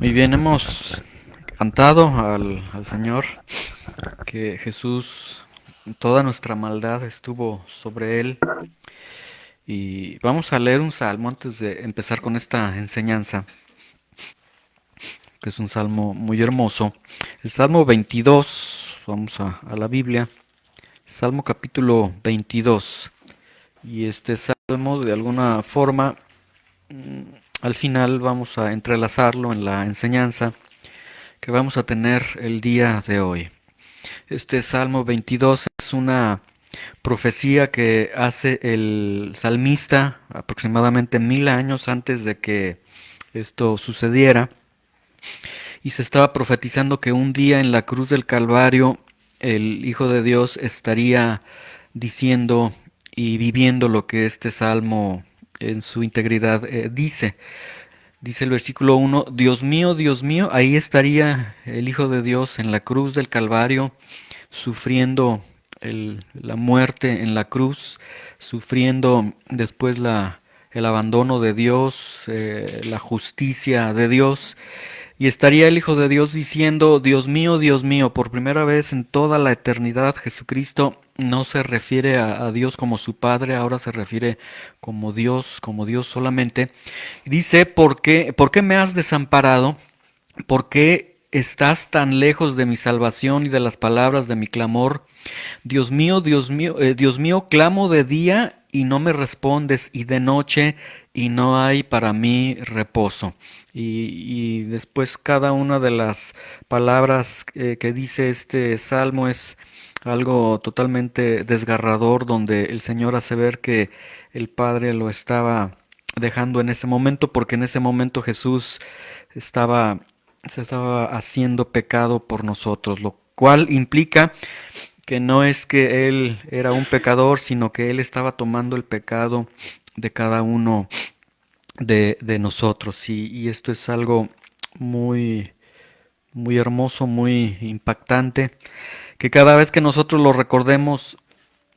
Muy bien, hemos cantado al Señor que Jesús, toda nuestra maldad estuvo sobre él. Y vamos a leer un salmo antes de empezar con esta enseñanza, que es un salmo muy hermoso. El Salmo 22, vamos a la Biblia, Salmo capítulo 22. Y este salmo, de alguna forma, al final vamos a entrelazarlo en la enseñanza que vamos a tener el día de hoy. Este Salmo 22 es una profecía que hace el salmista aproximadamente 1000 años antes de que esto sucediera, y se estaba profetizando que un día en la cruz del Calvario el Hijo de Dios estaría diciendo y viviendo lo que este salmo en su integridad dice. Dice el versículo 1, Dios mío, ahí estaría el Hijo de Dios en la cruz del Calvario, sufriendo la muerte en la cruz, sufriendo después el abandono de Dios, la justicia de Dios. Y estaría el Hijo de Dios diciendo, Dios mío, por primera vez en toda la eternidad Jesucristo no se refiere a Dios como su Padre, ahora se refiere como Dios solamente. Dice, por qué me has desamparado? ¿Por qué estás tan lejos de mi salvación y de las palabras de mi clamor? Dios mío, clamo de día y no me respondes, y de noche y no hay para mí reposo. Y después cada una de las palabras que dice este salmo es algo totalmente desgarrador, donde el Señor hace ver que el Padre lo estaba dejando en ese momento, porque en ese momento Jesús estaba, se estaba haciendo pecado por nosotros, lo cual implica que no es que Él era un pecador, sino que Él estaba tomando el pecado de cada uno de nosotros. Y esto es algo muy, muy hermoso, muy impactante, que cada vez que nosotros lo recordemos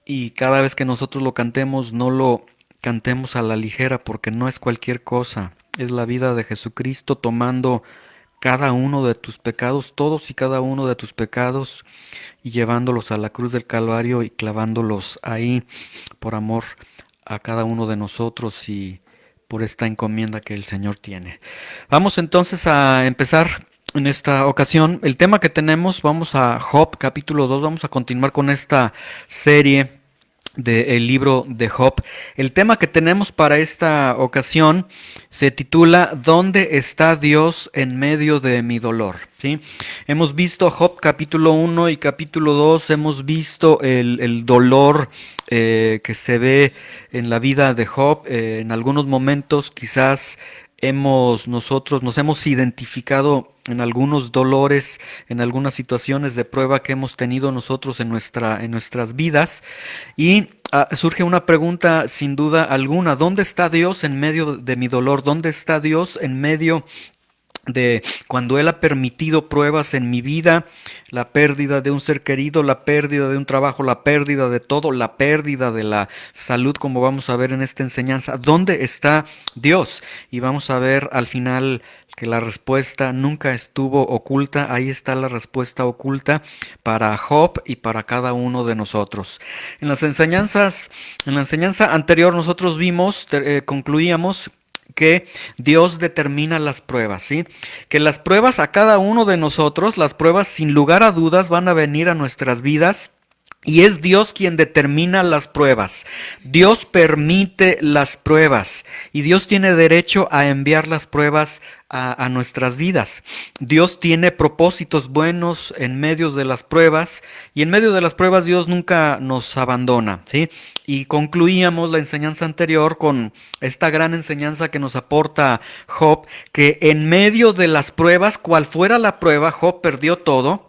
y cada vez que nosotros lo cantemos, no lo cantemos a la ligera, porque no es cualquier cosa. Es la vida de Jesucristo tomando cada uno de tus pecados, todos y cada uno de tus pecados, y llevándolos a la cruz del Calvario y clavándolos ahí por amor a cada uno de nosotros y por esta encomienda que el Señor tiene. Vamos entonces a empezar en esta ocasión. El tema que tenemos, vamos a Job capítulo 2, vamos a continuar con esta serie del libro de Job. El tema que tenemos para esta ocasión se titula ¿Dónde está Dios en medio de mi dolor? ¿Sí? Hemos visto Job capítulo 1 y capítulo 2, hemos visto el dolor que se ve en la vida de Job. En algunos momentos quizás nosotros nos hemos identificado en algunos dolores, en algunas situaciones de prueba que hemos tenido nosotros en nuestras vidas. Y surge una pregunta sin duda alguna: ¿dónde está Dios en medio de mi dolor? ¿Dónde está Dios en medio de cuando Él ha permitido pruebas en mi vida, la pérdida de un ser querido, la pérdida de un trabajo, la pérdida de todo, la pérdida de la salud, como vamos a ver en esta enseñanza? ¿Dónde está Dios? Y vamos a ver al final que la respuesta nunca estuvo oculta. Ahí está la respuesta oculta para Job y para cada uno de nosotros. En la enseñanza anterior nosotros concluíamos que Dios determina las pruebas, ¿sí? Que las pruebas a cada uno de nosotros, las pruebas sin lugar a dudas van a venir a nuestras vidas. Y es Dios quien determina las pruebas. Dios permite las pruebas. Y Dios tiene derecho a enviar las pruebas a nuestras vidas. Dios tiene propósitos buenos en medio de las pruebas. Y en medio de las pruebas Dios nunca nos abandona, ¿sí? Y concluíamos la enseñanza anterior con esta gran enseñanza que nos aporta Job, que en medio de las pruebas, cual fuera la prueba, Job perdió todo.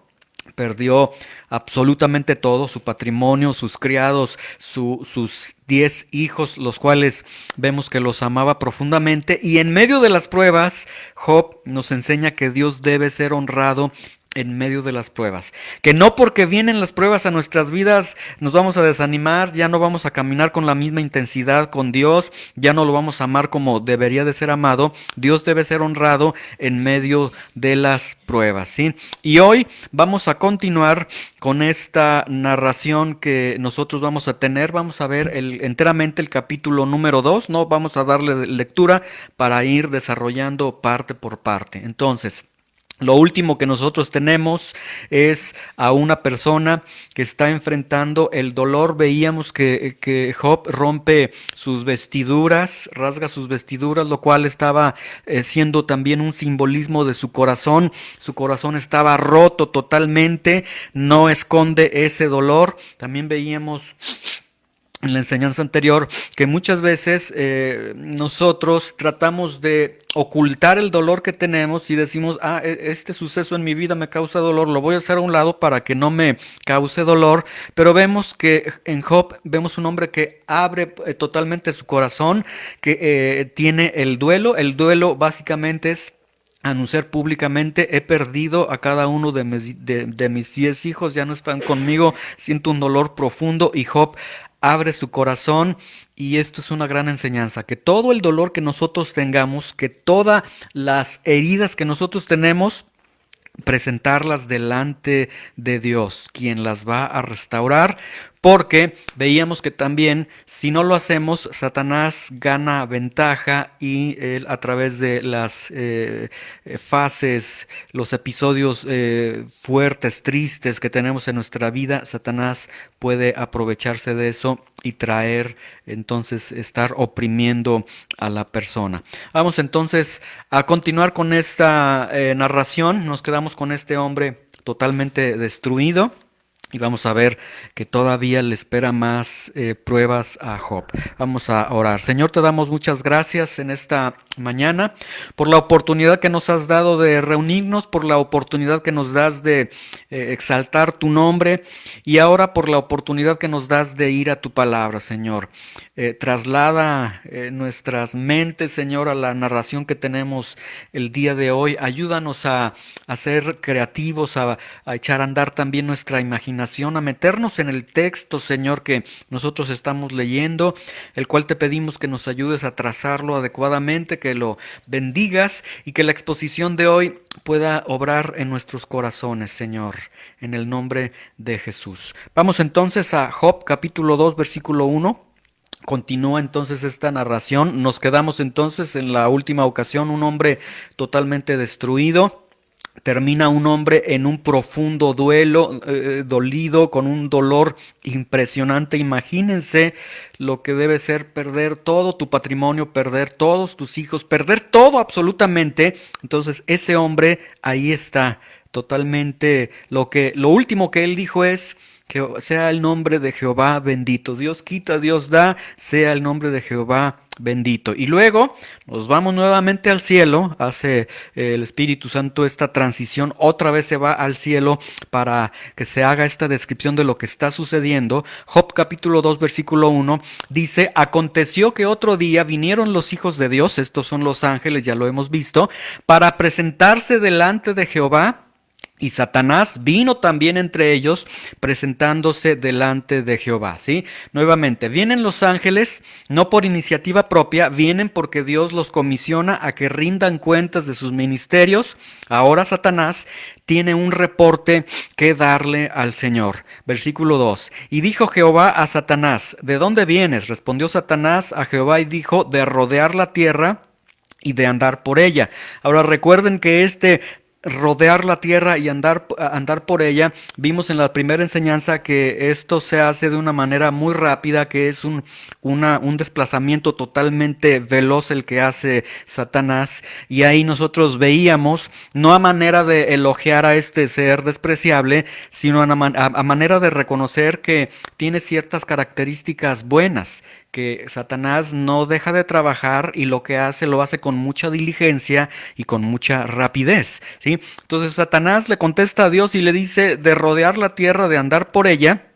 Perdió absolutamente todo: su patrimonio, sus criados, sus 10 hijos, los cuales vemos que los amaba profundamente. Y en medio de las pruebas, Job nos enseña que Dios debe ser honrado en medio de las pruebas. Que no porque vienen las pruebas a nuestras vidas nos vamos a desanimar, ya no vamos a caminar con la misma intensidad con Dios, ya no lo vamos a amar como debería de ser amado. Dios debe ser honrado en medio de las pruebas, ¿sí? Y hoy vamos a continuar con esta narración que nosotros vamos a tener. Vamos a ver enteramente el capítulo número 2, ¿no? Vamos a darle lectura para ir desarrollando parte por parte. Entonces, lo último que nosotros tenemos es a una persona que está enfrentando el dolor. Veíamos que Job rompe sus vestiduras, rasga sus vestiduras, lo cual estaba siendo también un simbolismo de su corazón. Su corazón estaba roto totalmente, no esconde ese dolor. También veíamos en la enseñanza anterior que muchas veces nosotros tratamos de ocultar el dolor que tenemos y decimos, este suceso en mi vida me causa dolor, lo voy a hacer a un lado para que no me cause dolor, pero vemos que en Job vemos un hombre que abre totalmente su corazón, que tiene el duelo básicamente es anunciar públicamente, he perdido a cada uno de mis 10 hijos, ya no están conmigo, siento un dolor profundo. Y Job abre su corazón, y esto es una gran enseñanza, que todo el dolor que nosotros tengamos, que todas las heridas que nosotros tenemos, presentarlas delante de Dios, quien las va a restaurar, porque veíamos que también si no lo hacemos, Satanás gana ventaja, y él a través de las fases, los episodios fuertes, tristes que tenemos en nuestra vida, Satanás puede aprovecharse de eso y traer, entonces, estar oprimiendo a la persona. Vamos entonces a continuar con esta narración. Nos quedamos con este hombre totalmente destruido. Y vamos a ver que todavía le espera más pruebas a Job. Vamos a orar. Señor, te damos muchas gracias en esta mañana por la oportunidad que nos has dado de reunirnos, por la oportunidad que nos das de exaltar tu nombre, y ahora por la oportunidad que nos das de ir a tu palabra, Señor. Traslada nuestras mentes, Señor, a la narración que tenemos el día de hoy. Ayúdanos a ser creativos, a echar a andar también nuestra imaginación, a meternos en el texto, Señor, que nosotros estamos leyendo, el cual te pedimos que nos ayudes a trazarlo adecuadamente, que lo bendigas, y que la exposición de hoy pueda obrar en nuestros corazones, Señor, en el nombre de Jesús. Vamos entonces a Job capítulo 2, versículo 1. Continúa entonces esta narración. Nos quedamos entonces en la última ocasión, un hombre totalmente destruido. Termina un hombre en un profundo duelo, dolido, con un dolor impresionante. Imagínense lo que debe ser perder todo tu patrimonio, perder todos tus hijos, perder todo absolutamente. Entonces ese hombre ahí está, totalmente. Lo último que él dijo es: que sea el nombre de Jehová bendito. Dios quita, Dios da, sea el nombre de Jehová bendito. Y luego nos vamos nuevamente al cielo. Hace el Espíritu Santo esta transición, otra vez se va al cielo para que se haga esta descripción de lo que está sucediendo. Job capítulo 2 versículo 1 dice: aconteció que otro día vinieron los hijos de Dios, estos son los ángeles, ya lo hemos visto, para presentarse delante de Jehová. Y Satanás vino también entre ellos, presentándose delante de Jehová, ¿sí? Nuevamente, vienen los ángeles, no por iniciativa propia, vienen porque Dios los comisiona a que rindan cuentas de sus ministerios. Ahora Satanás tiene un reporte que darle al Señor. Versículo 2. Y dijo Jehová a Satanás: ¿de dónde vienes? Respondió Satanás a Jehová y dijo: de rodear la tierra y de andar por ella. Ahora recuerden que rodear la tierra y andar por ella, vimos en la primera enseñanza que esto se hace de una manera muy rápida, que es un desplazamiento totalmente veloz el que hace Satanás. Y ahí nosotros veíamos, no a manera de elogiar a este ser despreciable, sino a manera de reconocer que tiene ciertas características buenas, que Satanás no deja de trabajar, y lo que hace lo hace con mucha diligencia y con mucha rapidez, ¿sí? Entonces Satanás le contesta a Dios y le dice de rodear la tierra, de andar por ella.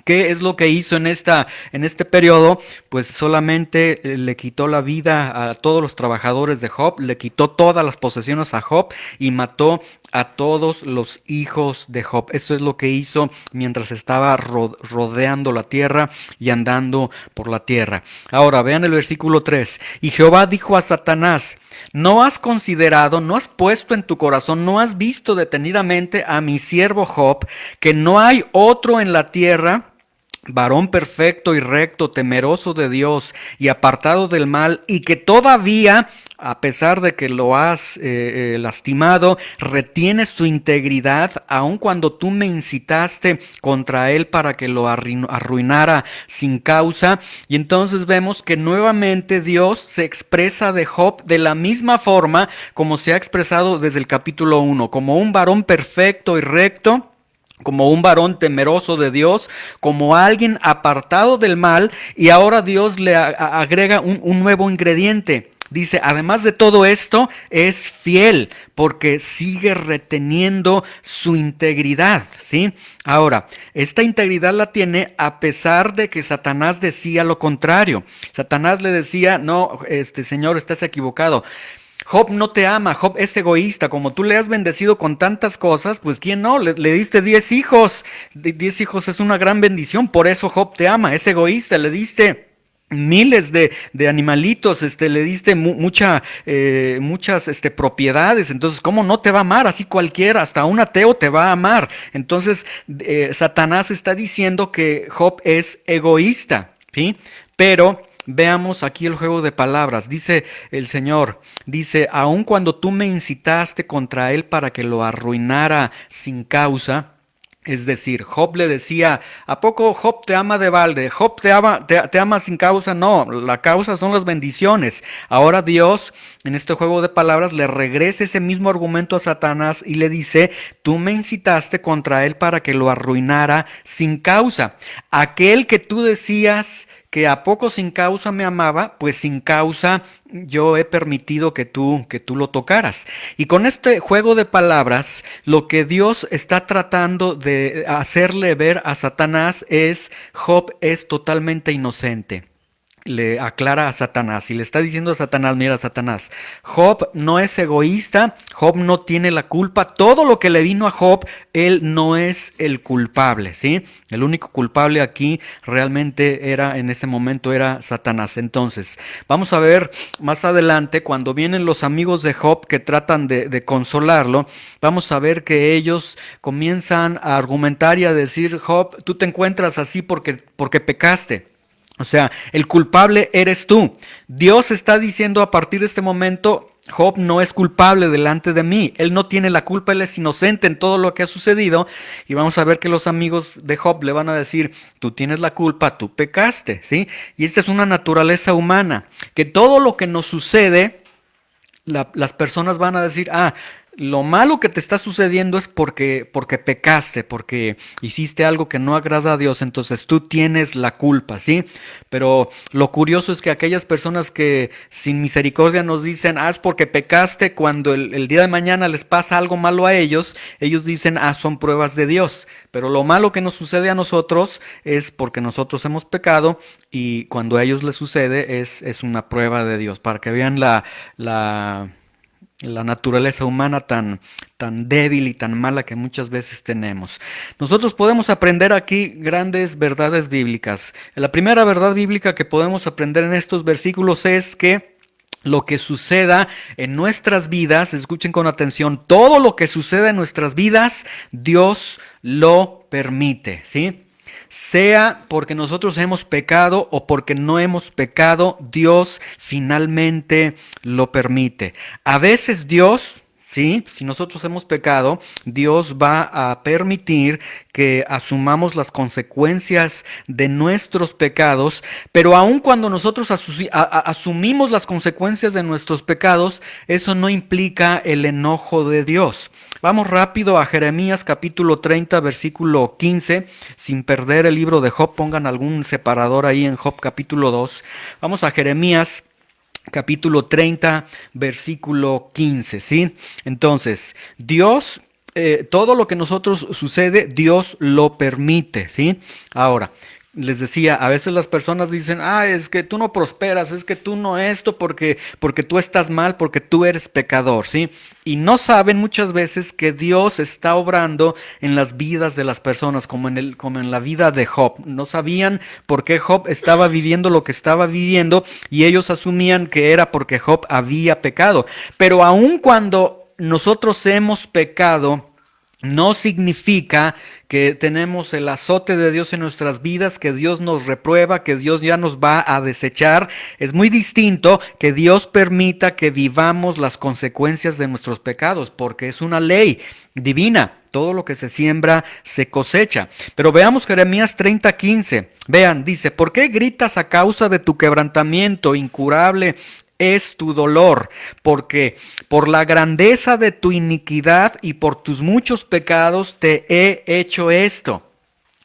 ¿Qué es lo que hizo en este periodo? Pues solamente le quitó la vida a todos los trabajadores de Job, le quitó todas las posesiones a Job y mató a todos los hijos de Job. Eso es lo que hizo mientras estaba rodeando la tierra y andando por la tierra. Ahora vean el versículo 3. Y Jehová dijo a Satanás: ¿no has considerado, no has puesto en tu corazón, no has visto detenidamente a mi siervo Job, que no hay otro en la tierra, varón perfecto y recto, temeroso de Dios y apartado del mal, y que todavía, a pesar de que lo has lastimado, retienes su integridad, aun cuando tú me incitaste contra él para que lo arruinara sin causa? Y entonces vemos que nuevamente Dios se expresa de Job de la misma forma como se ha expresado desde el capítulo 1, como un varón perfecto y recto, como un varón temeroso de Dios, como alguien apartado del mal, y ahora Dios le agrega un nuevo ingrediente. Dice, además de todo esto, es fiel porque sigue reteniendo su integridad, ¿sí? Ahora, esta integridad la tiene a pesar de que Satanás decía lo contrario. Satanás le decía, no, Señor, estás equivocado. Job no te ama, Job es egoísta, como tú le has bendecido con tantas cosas, pues ¿quién no? Le diste 10 hijos, 10 hijos es una gran bendición, por eso Job te ama, es egoísta, le diste miles de animalitos, le diste muchas propiedades, entonces ¿cómo no te va a amar? Así cualquiera, hasta un ateo te va a amar. Entonces Satanás está diciendo que Job es egoísta, ¿sí? Pero veamos aquí el juego de palabras. Dice el Señor, dice, aun cuando tú me incitaste contra él para que lo arruinara sin causa. Es decir, Job le decía, ¿a poco Job te ama de balde? ¿Job te ama sin causa? No, la causa son las bendiciones. Ahora Dios, en este juego de palabras, le regresa ese mismo argumento a Satanás y le dice, tú me incitaste contra él para que lo arruinara sin causa. Aquel que tú decías que a poco sin causa me amaba, pues sin causa yo he permitido que tú lo tocaras. Y con este juego de palabras, lo que Dios está tratando de hacerle ver a Satanás es, Job es totalmente inocente. Le aclara a Satanás y le está diciendo a Satanás, mira Satanás, Job no es egoísta, Job no tiene la culpa, todo lo que le vino a Job, él no es el culpable, ¿sí? El único culpable aquí realmente en ese momento era Satanás. Entonces, vamos a ver más adelante, cuando vienen los amigos de Job que tratan de consolarlo, vamos a ver que ellos comienzan a argumentar y a decir, Job, tú te encuentras así porque pecaste. O sea, el culpable eres tú. Dios está diciendo a partir de este momento, Job no es culpable delante de mí. Él no tiene la culpa, él es inocente en todo lo que ha sucedido. Y vamos a ver que los amigos de Job le van a decir, tú tienes la culpa, tú pecaste, ¿sí? Y esta es una naturaleza humana, que todo lo que nos sucede, las personas van a decir, lo malo que te está sucediendo es porque pecaste, porque hiciste algo que no agrada a Dios, entonces tú tienes la culpa, ¿sí? Pero lo curioso es que aquellas personas que sin misericordia nos dicen, es porque pecaste, cuando el día de mañana les pasa algo malo a ellos dicen, son pruebas de Dios. Pero lo malo que nos sucede a nosotros es porque nosotros hemos pecado, y cuando a ellos les sucede es una prueba de Dios, para que vean la naturaleza humana tan débil y tan mala que muchas veces tenemos. Nosotros podemos aprender aquí grandes verdades bíblicas. La primera verdad bíblica que podemos aprender en estos versículos es que lo que suceda en nuestras vidas, escuchen con atención, todo lo que suceda en nuestras vidas, Dios lo permite, ¿sí? Sea porque nosotros hemos pecado o porque no hemos pecado, Dios finalmente lo permite. A veces Dios, ¿sí? Si nosotros hemos pecado, Dios va a permitir que asumamos las consecuencias de nuestros pecados, pero aun cuando nosotros asumimos las consecuencias de nuestros pecados, eso no implica el enojo de Dios. Vamos rápido a Jeremías capítulo 30, versículo 15, sin perder el libro de Job, pongan algún separador ahí en Job capítulo 2. Vamos a Jeremías capítulo 30, versículo 15, ¿sí? Entonces, Dios todo lo que nosotros sucede, Dios lo permite, ¿sí? Ahora, les decía, a veces las personas dicen, es que tú no prosperas, es que tú no esto porque tú estás mal, porque tú eres pecador, ¿sí? Y no saben muchas veces que Dios está obrando en las vidas de las personas, como en la vida de Job. No sabían por qué Job estaba viviendo lo que estaba viviendo y ellos asumían que era porque Job había pecado. Pero aun cuando nosotros hemos pecado, no significa que tenemos el azote de Dios en nuestras vidas, que Dios nos reprueba, que Dios ya nos va a desechar. Es muy distinto que Dios permita que vivamos las consecuencias de nuestros pecados, porque es una ley divina. Todo lo que se siembra se cosecha. Pero veamos Jeremías 30:15. Vean, dice, ¿por qué gritas a causa de tu quebrantamiento incurable? Es tu dolor, porque por la grandeza de tu iniquidad y por tus muchos pecados te he hecho esto.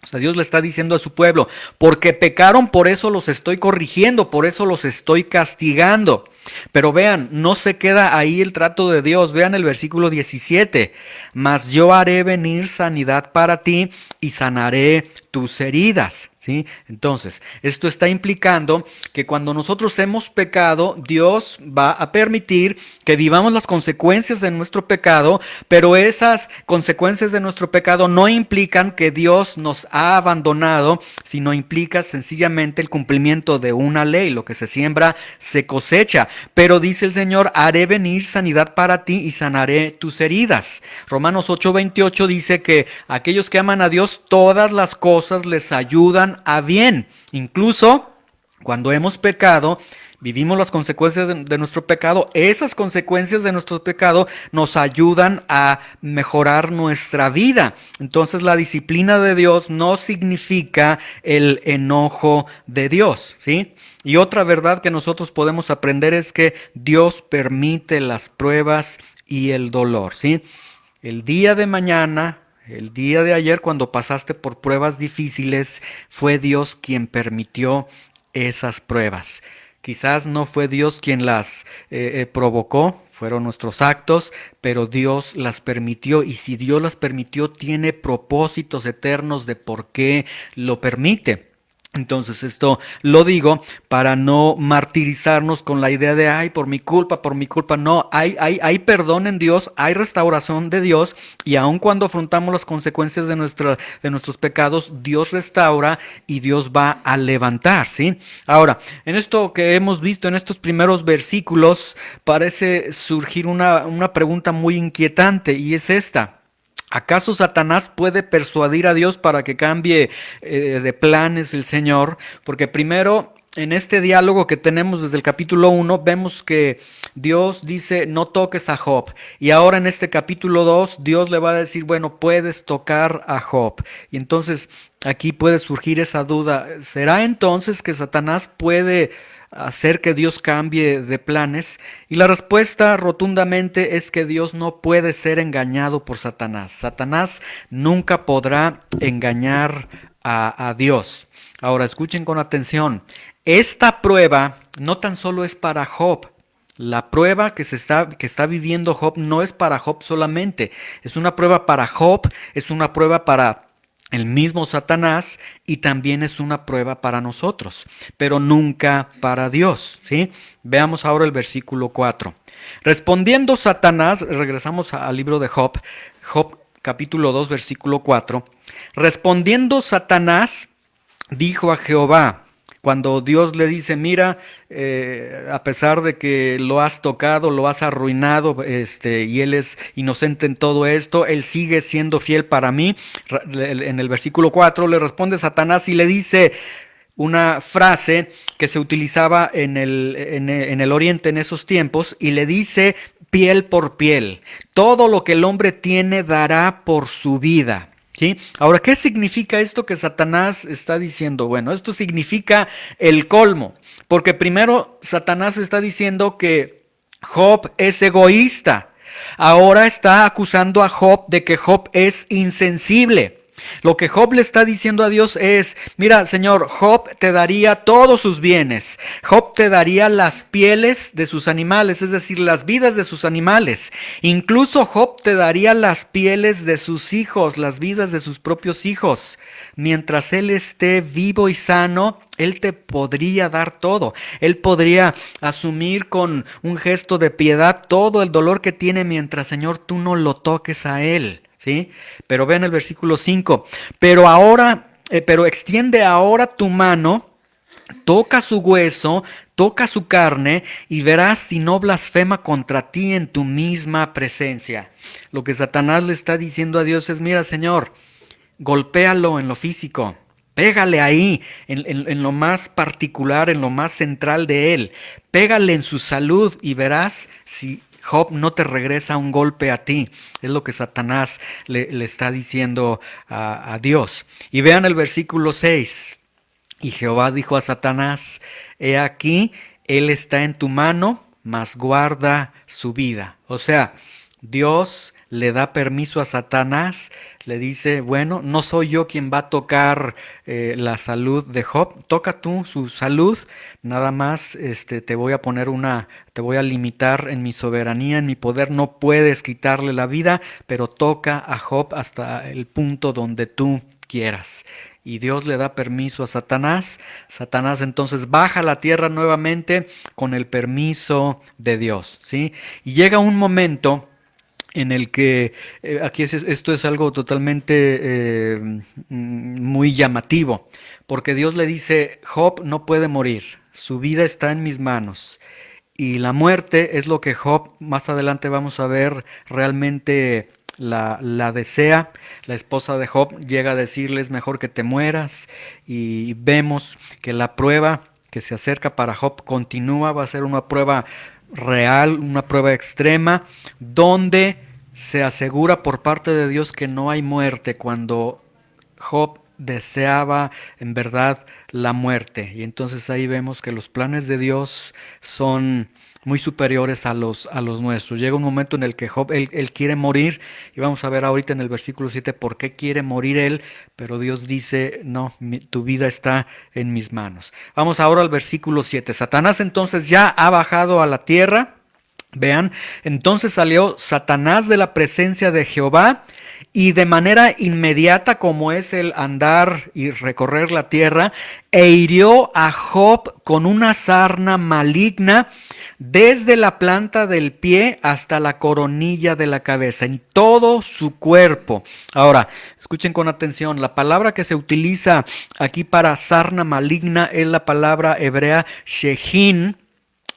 O sea, Dios le está diciendo a su pueblo, porque pecaron, por eso los estoy corrigiendo, por eso los estoy castigando. Pero vean, no se queda ahí el trato de Dios. Vean el versículo 17. Mas yo haré venir sanidad para ti y sanaré tus heridas. ¿Sí? Entonces, esto está implicando que cuando nosotros hemos pecado, Dios va a permitir que vivamos las consecuencias de nuestro pecado, pero esas consecuencias de nuestro pecado no implican que Dios nos ha abandonado, sino implica sencillamente el cumplimiento de una ley. Lo que se siembra se cosecha. Pero dice el Señor, haré venir sanidad para ti y sanaré tus heridas. Romanos 8:28 dice que aquellos que aman a Dios, todas las cosas les ayudan a bien. Incluso cuando hemos pecado, vivimos las consecuencias de nuestro pecado. Esas consecuencias de nuestro pecado nos ayudan a mejorar nuestra vida. Entonces la disciplina de Dios no significa el enojo de Dios, ¿sí? Y otra verdad que nosotros podemos aprender es que Dios permite las pruebas y el dolor, ¿sí? El día de mañana, el día de ayer, cuando pasaste por pruebas difíciles, fue Dios quien permitió esas pruebas. Quizás no fue Dios quien las provocó, fueron nuestros actos, pero Dios las permitió. Y si Dios las permitió, tiene propósitos eternos de por qué lo permite. Entonces esto lo digo para no martirizarnos con la idea de, por mi culpa, por mi culpa. No, hay perdón en Dios, hay restauración de Dios, y aun cuando afrontamos las consecuencias de nuestros pecados, Dios restaura y Dios va a levantar, ¿sí? Ahora, en esto que hemos visto en estos primeros versículos, parece surgir una pregunta muy inquietante, y es esta. ¿Acaso Satanás puede persuadir a Dios para que cambie de planes el Señor? Porque primero, en este diálogo que tenemos desde el capítulo 1, vemos que Dios dice, no toques a Job. Y ahora en este capítulo 2, Dios le va a decir, bueno, puedes tocar a Job. Y entonces aquí puede surgir esa duda. ¿Será entonces que Satanás puede hacer que Dios cambie de planes? Y la respuesta rotundamente es que Dios no puede ser engañado por Satanás. Satanás nunca podrá engañar a Dios. Ahora escuchen con atención. Esta prueba no tan solo es para Job. La prueba que está viviendo Job no es para Job solamente. Es una prueba para Job, es una prueba para el mismo Satanás, y también es una prueba para nosotros, pero nunca para Dios, ¿sí? Veamos ahora el versículo 4. Respondiendo Satanás, regresamos al libro de Job, Job capítulo 2, versículo 4. Respondiendo Satanás, dijo a Jehová, cuando Dios le dice, mira, a pesar de que lo has tocado, lo has arruinado, y él es inocente en todo esto, él sigue siendo fiel para mí. En el versículo 4 le responde Satanás y le dice una frase que se utilizaba en el oriente en esos tiempos, y le dice piel por piel. Todo lo que el hombre tiene dará por su vida. ¿Sí? Ahora, ¿qué significa esto que Satanás está diciendo? Bueno, esto significa el colmo, porque primero Satanás está diciendo que Job es egoísta. Ahora está acusando a Job de que Job es insensible. Lo que Job le está diciendo a Dios es, mira, Señor, Job te daría todos sus bienes. Job te daría las pieles de sus animales, es decir, las vidas de sus animales. Incluso Job te daría las pieles de sus hijos, las vidas de sus propios hijos. Mientras él esté vivo y sano, él te podría dar todo. Él podría asumir con un gesto de piedad todo el dolor que tiene mientras, Señor, tú no lo toques a él. ¿Sí? Pero vean el versículo 5. Pero extiende ahora tu mano, toca su hueso, toca su carne y verás si no blasfema contra ti en tu misma presencia. Lo que Satanás le está diciendo a Dios es, mira, Señor, golpéalo en lo físico. Pégale ahí, en lo más particular, en lo más central de él. Pégale en su salud y verás si Job no te regresa un golpe a ti. Es lo que Satanás le está diciendo a Dios. Y vean el versículo 6. Y Jehová dijo a Satanás, he aquí, él está en tu mano, mas guarda su vida. O sea, Dios le da permiso a Satanás, le dice, bueno, no soy yo quien va a tocar la salud de Job, toca tú su salud, nada más te voy a poner te voy a limitar en mi soberanía, en mi poder, no puedes quitarle la vida, pero toca a Job hasta el punto donde tú quieras. Y Dios le da permiso a Satanás. Satanás entonces baja a la tierra nuevamente con el permiso de Dios, ¿sí? Y llega un momento en el que esto es algo totalmente muy llamativo, porque Dios le dice, Job no puede morir, su vida está en mis manos. Y la muerte es lo que Job, más adelante vamos a ver, realmente la desea. La esposa de Job llega a decirle, es mejor que te mueras. Y vemos que la prueba que se acerca para Job continúa, va a ser una prueba real, una prueba extrema, donde se asegura por parte de Dios que no hay muerte cuando Job deseaba en verdad la muerte. Y entonces ahí vemos que los planes de Dios son muy superiores a los nuestros. Llega un momento en el que Job, él quiere morir, y vamos a ver ahorita en el versículo 7 por qué quiere morir él, pero Dios dice, no, tu vida está en mis manos. Vamos ahora al versículo 7. Satanás entonces ya ha bajado a la tierra. Vean, entonces salió Satanás de la presencia de Jehová y de manera inmediata, como es el andar y recorrer la tierra, e hirió a Job con una sarna maligna desde la planta del pie hasta la coronilla de la cabeza, en todo su cuerpo. Ahora, escuchen con atención, la palabra que se utiliza aquí para sarna maligna es la palabra hebrea shehin,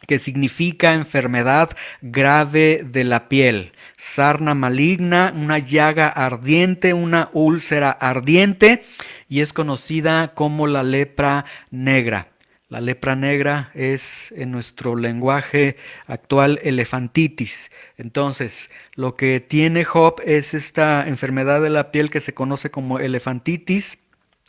que significa enfermedad grave de la piel. Sarna maligna, una llaga ardiente, una úlcera ardiente, y es conocida como la lepra negra. La lepra negra es en nuestro lenguaje actual elefantitis. Entonces, lo que tiene Job es esta enfermedad de la piel que se conoce como elefantitis.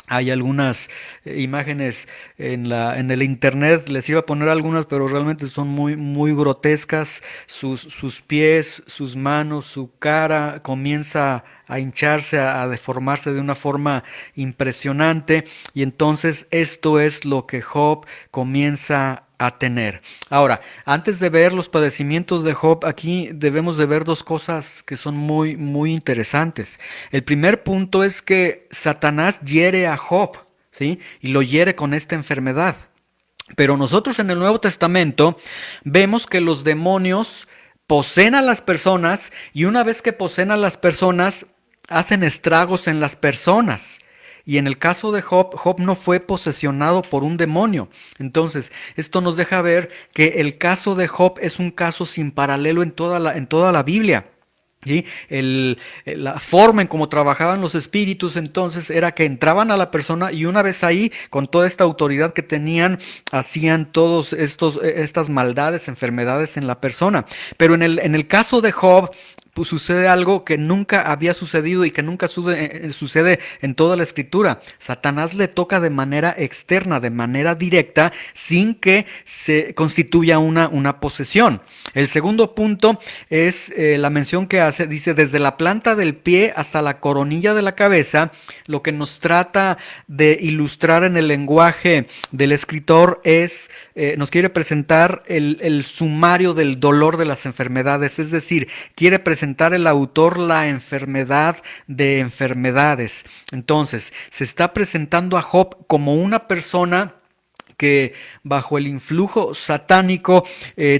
Hay algunas imágenes en el internet, les iba a poner algunas, pero realmente son muy grotescas. Sus pies, sus manos, su cara comienza a hincharse, a deformarse de una forma impresionante. Y entonces esto es lo que Job comienza a tener. Ahora, antes de ver los padecimientos de Job, aquí debemos de ver dos cosas que son muy interesantes. El primer punto es que Satanás hiere a Job, ¿sí? Y lo hiere con esta enfermedad. Pero nosotros en el Nuevo Testamento vemos que los demonios poseen a las personas, y una vez que poseen a las personas, hacen estragos en las personas. Y en el caso de Job, Job no fue posesionado por un demonio. Entonces, esto nos deja ver que el caso de Job es un caso sin paralelo en toda la Biblia. ¿Sí? La forma en cómo trabajaban los espíritus entonces era que entraban a la persona, y una vez ahí, con toda esta autoridad que tenían, hacían todos estas maldades, enfermedades en la persona. Pero en el caso de Job, pues, sucede algo que nunca había sucedido y que nunca sucede en toda la escritura. Satanás le toca de manera externa, de manera directa, sin que se constituya una posesión. El segundo punto es la mención que hace, dice, desde la planta del pie hasta la coronilla de la cabeza, lo que nos trata de ilustrar en el lenguaje del escritor es, nos quiere presentar el sumario del dolor de las enfermedades, es decir, quiere presentar el autor la enfermedad de enfermedades. Entonces, se está presentando a Job como una persona que bajo el influjo satánico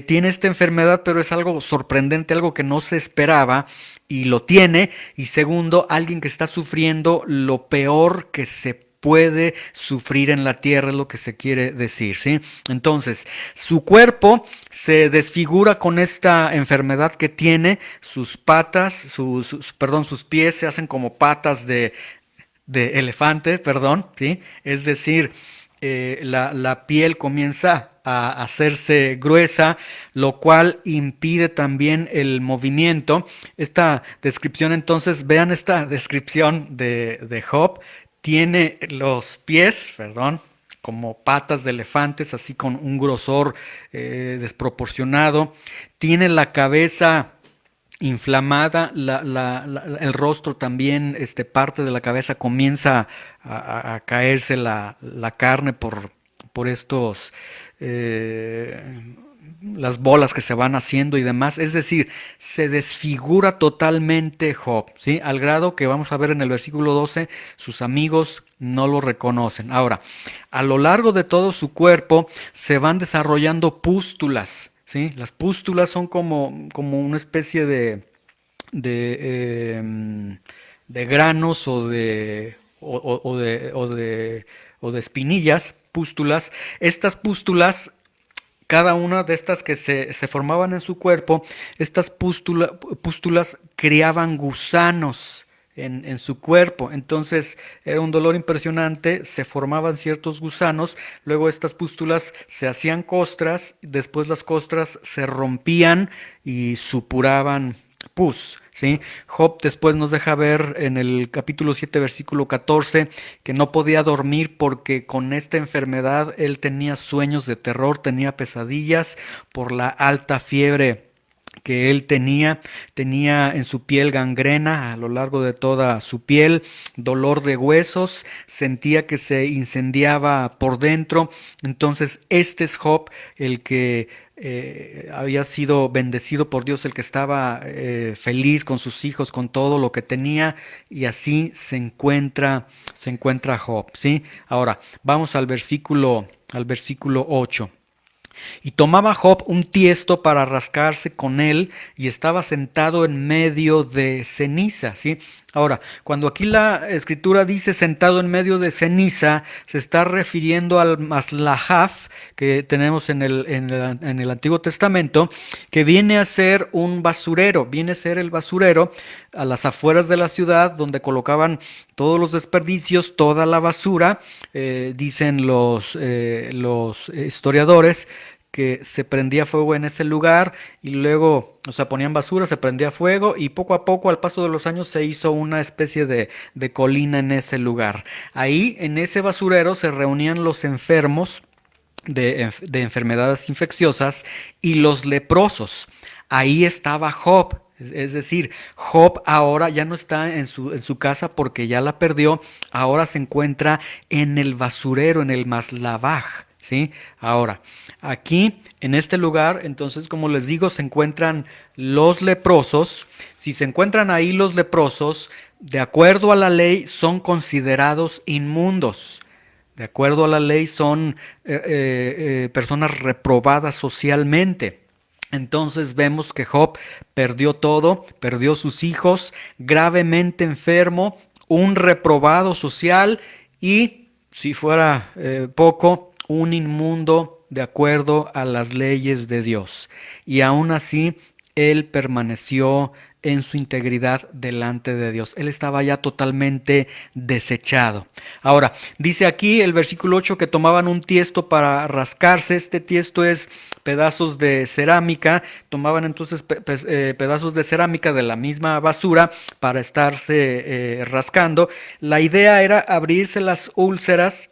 tiene esta enfermedad, pero es algo sorprendente, algo que no se esperaba y lo tiene. Y segundo, alguien que está sufriendo lo peor que se puede sufrir en la tierra, es lo que se quiere decir, ¿sí? Entonces, su cuerpo se desfigura con esta enfermedad que tiene, sus patas, sus pies se hacen como patas de elefante, perdón, ¿sí? Es decir, la piel comienza a hacerse gruesa, lo cual impide también el movimiento. Esta descripción, entonces, vean esta descripción de Job. Tiene los pies, perdón, como patas de elefantes, así con un grosor desproporcionado. Tiene la cabeza inflamada, el rostro también, parte de la cabeza comienza a caerse la carne por estos, eh, las bolas que se van haciendo y demás. Es decir, se desfigura totalmente Job, ¿sí? Al grado que vamos a ver en el versículo 12, sus amigos no lo reconocen. Ahora, a lo largo de todo su cuerpo se van desarrollando pústulas, ¿sí? Las pústulas son como una especie de, em, de granos o de espinillas, pústulas. Estas pústulas, cada una de estas que se formaban en su cuerpo, estas pústulas criaban gusanos en su cuerpo. Entonces era un dolor impresionante, se formaban ciertos gusanos, luego estas pústulas se hacían costras, después las costras se rompían y supuraban pus. ¿Sí? Job después nos deja ver en el capítulo 7, versículo 14, que no podía dormir porque con esta enfermedad él tenía sueños de terror, tenía pesadillas por la alta fiebre que él tenía en su piel gangrena a lo largo de toda su piel, dolor de huesos, sentía que se incendiaba por dentro. Entonces este es Job, el que había sido bendecido por Dios, el que estaba feliz con sus hijos, con todo lo que tenía, y así se encuentra Job, ¿sí? Ahora, vamos al versículo 8. Y tomaba Job un tiesto para rascarse con él y estaba sentado en medio de ceniza, ¿sí? Ahora, cuando aquí la escritura dice sentado en medio de ceniza, se está refiriendo al Maslahaf que tenemos en el Antiguo Testamento, que viene a ser un basurero, viene a ser el basurero a las afueras de la ciudad donde colocaban todos los desperdicios, toda la basura, dicen los historiadores, que se prendía fuego en ese lugar y luego, o sea, ponían basura, se prendía fuego y poco a poco, al paso de los años, se hizo una especie de colina en ese lugar. Ahí, en ese basurero, se reunían los enfermos de enfermedades infecciosas y los leprosos. Ahí estaba Job. Es decir, Job ahora ya no está en su casa porque ya la perdió, ahora se encuentra en el basurero, en el Maslavaj. ¿Sí? Ahora, aquí en este lugar, entonces, como les digo, se encuentran los leprosos. Si se encuentran ahí los leprosos, de acuerdo a la ley, son considerados inmundos. De acuerdo a la ley, son personas reprobadas socialmente. Entonces vemos que Job perdió todo, perdió sus hijos, gravemente enfermo, un reprobado social y, si fuera poco, un inmundo de acuerdo a las leyes de Dios. Y aún así, él permaneció en su integridad delante de Dios. Él estaba ya totalmente desechado. Ahora, dice aquí el versículo 8 que tomaban un tiesto para rascarse. Este tiesto es pedazos de cerámica. Tomaban entonces pedazos de cerámica de la misma basura para estarse rascando. La idea era abrirse las úlceras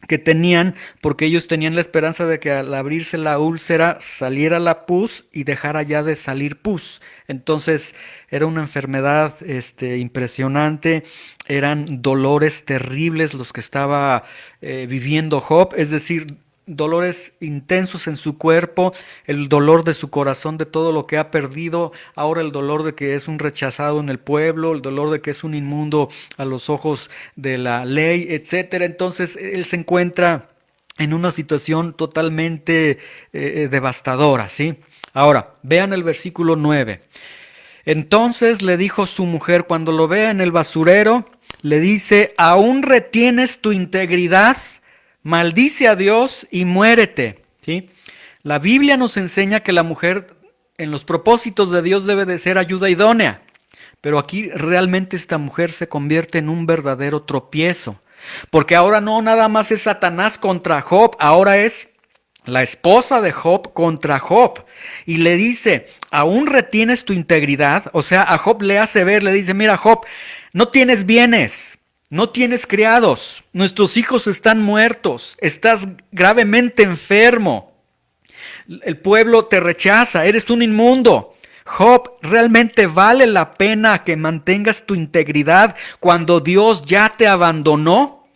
que tenían, porque ellos tenían la esperanza de que al abrirse la úlcera saliera la pus y dejara ya de salir pus. Entonces era una enfermedad impresionante, eran dolores terribles los que estaba viviendo Job, es decir, dolores intensos en su cuerpo, el dolor de su corazón de todo lo que ha perdido, ahora el dolor de que es un rechazado en el pueblo, el dolor de que es un inmundo a los ojos de la ley, etcétera. Entonces él se encuentra en una situación totalmente devastadora, ¿sí? Ahora, vean el versículo 9. Entonces le dijo su mujer, cuando lo vea en el basurero, le dice, ¿aún retienes tu integridad? Maldice a Dios y muérete, ¿sí? La Biblia nos enseña que la mujer en los propósitos de Dios debe de ser ayuda idónea, pero aquí realmente esta mujer se convierte en un verdadero tropiezo, porque ahora no nada más es Satanás contra Job, ahora es la esposa de Job contra Job, y le dice, ¿aún retienes tu integridad? O sea, a Job le hace ver, le dice, mira Job, no tienes bienes, no tienes criados, nuestros hijos están muertos, estás gravemente enfermo, el pueblo te rechaza, eres un inmundo. Job, ¿realmente vale la pena que mantengas tu integridad cuando Dios ya te abandonó?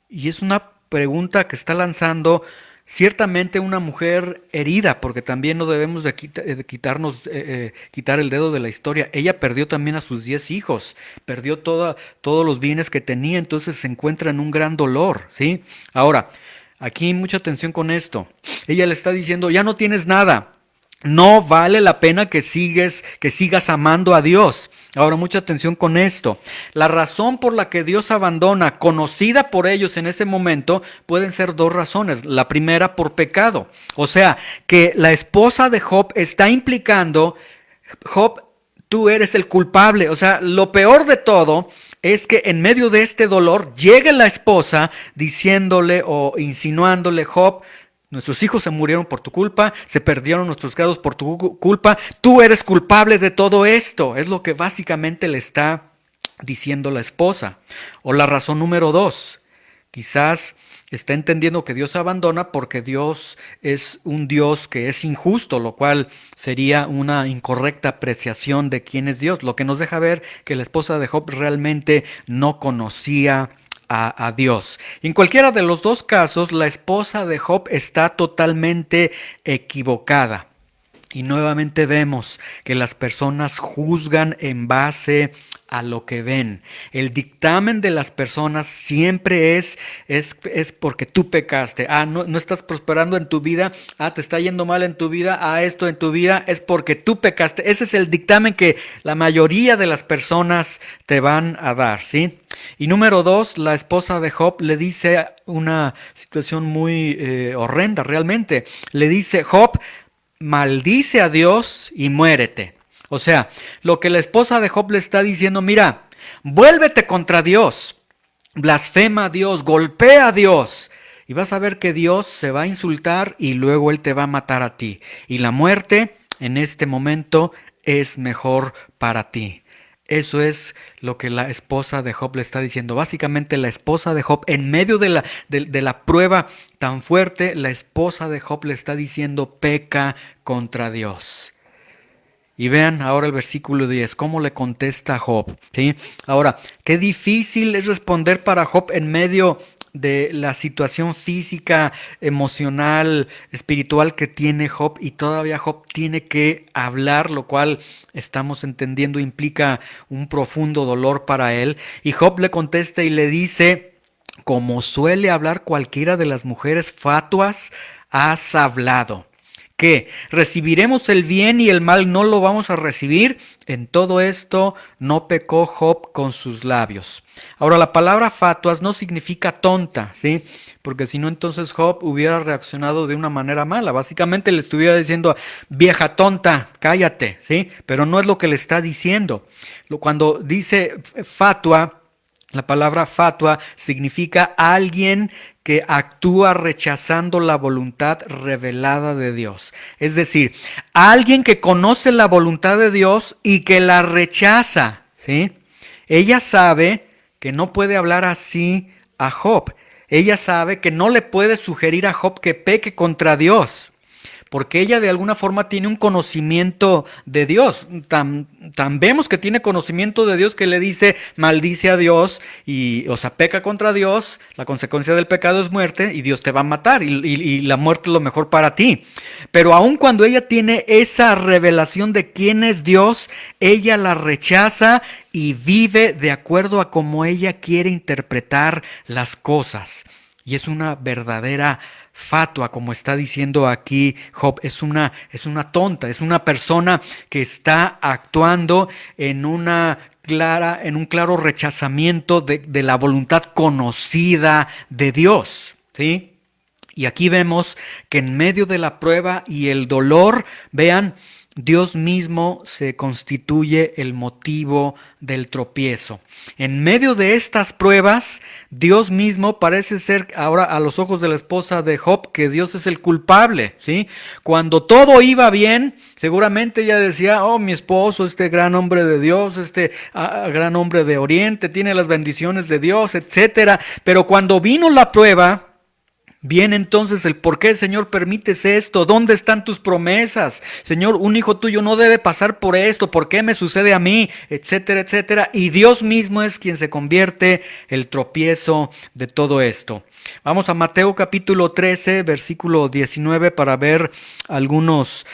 Y es una pregunta que está lanzando ciertamente una mujer herida, porque también no debemos de quitar el dedo de la historia. Ella perdió también a sus 10 hijos, perdió todos los bienes que tenía, entonces se encuentra en un gran dolor, ¿sí? Ahora, aquí mucha atención con esto. Ella le está diciendo, ya no tienes nada. No vale la pena que sigas amando a Dios. Ahora, mucha atención con esto. La razón por la que Dios abandona, conocida por ellos en ese momento, pueden ser dos razones. La primera, por pecado. O sea, que la esposa de Job está implicando, Job, tú eres el culpable. O sea, lo peor de todo es que en medio de este dolor llegue la esposa diciéndole o insinuándole, Job, nuestros hijos se murieron por tu culpa, se perdieron nuestros criados por tu culpa, tú eres culpable de todo esto. Es lo que básicamente le está diciendo la esposa. O la razón número 2, quizás está entendiendo que Dios abandona porque Dios es un Dios que es injusto, lo cual sería una incorrecta apreciación de quién es Dios, lo que nos deja ver que la esposa de Job realmente no conocía a Dios. En cualquiera de los dos casos, la esposa de Job está totalmente equivocada. Y nuevamente vemos que las personas juzgan en base a lo que ven. El dictamen de las personas siempre es porque tú pecaste. No estás prosperando en tu vida. Te está yendo mal en tu vida. Esto en tu vida es porque tú pecaste. Ese es el dictamen que la mayoría de las personas te van a dar, ¿sí? Y número 2, la esposa de Job le dice una situación muy horrenda realmente. Le dice, Job, maldice a Dios y muérete. O sea, lo que la esposa de Job le está diciendo, mira, vuélvete contra Dios, blasfema a Dios, golpea a Dios, y vas a ver que Dios se va a insultar y luego Él te va a matar a ti. Y la muerte en este momento es mejor para ti. Eso es lo que la esposa de Job le está diciendo. Básicamente la esposa de Job, en medio de la prueba tan fuerte, la esposa de Job le está diciendo, peca contra Dios. Y vean ahora el versículo 10, cómo le contesta Job, ¿sí? Ahora, qué difícil es responder para Job en medio de la situación física, emocional, espiritual que tiene Job, y todavía Job tiene que hablar, lo cual estamos entendiendo implica un profundo dolor para él. Y Job le contesta y le dice, como suele hablar cualquiera de las mujeres fatuas, has hablado. ¿Qué? ¿Recibiremos el bien y el mal no lo vamos a recibir? En todo esto no pecó Job con sus labios. Ahora, la palabra fatuas no significa tonta, ¿sí? Porque si no, entonces Job hubiera reaccionado de una manera mala. Básicamente le estuviera diciendo, vieja tonta, cállate, ¿sí? Pero no es lo que le está diciendo. Cuando dice fatua, la palabra fatua significa alguien que actúa rechazando la voluntad revelada de Dios. Es decir, alguien que conoce la voluntad de Dios y que la rechaza, ¿sí? Ella sabe que no puede hablar así a Job. Ella sabe que no le puede sugerir a Job que peque contra Dios, porque ella de alguna forma tiene un conocimiento de Dios. Tan vemos que tiene conocimiento de Dios que le dice, maldice a Dios, o sea, peca contra Dios, la consecuencia del pecado es muerte y Dios te va a matar y la muerte es lo mejor para ti. Pero aun cuando ella tiene esa revelación de quién es Dios, ella la rechaza y vive de acuerdo a cómo ella quiere interpretar las cosas. Y es una verdadera fatua, como está diciendo aquí Job, es una tonta, es una persona que está actuando en un claro rechazamiento de la voluntad conocida de Dios, ¿sí? Y aquí vemos que en medio de la prueba y el dolor, vean, Dios mismo se constituye el motivo del tropiezo. En medio de estas pruebas, Dios mismo parece ser ahora a los ojos de la esposa de Job que Dios es el culpable, ¿sí? Cuando todo iba bien, seguramente ella decía, oh, mi esposo, este gran hombre de Dios, este gran hombre de Oriente, tiene las bendiciones de Dios, etcétera. Pero cuando vino la prueba, bien, entonces el por qué, Señor, permites esto, ¿dónde están tus promesas? Señor, un hijo tuyo no debe pasar por esto, ¿por qué me sucede a mí? Etcétera, etcétera. Y Dios mismo es quien se convierte el tropiezo de todo esto. Vamos a Mateo capítulo 13, versículo 19 para ver algunas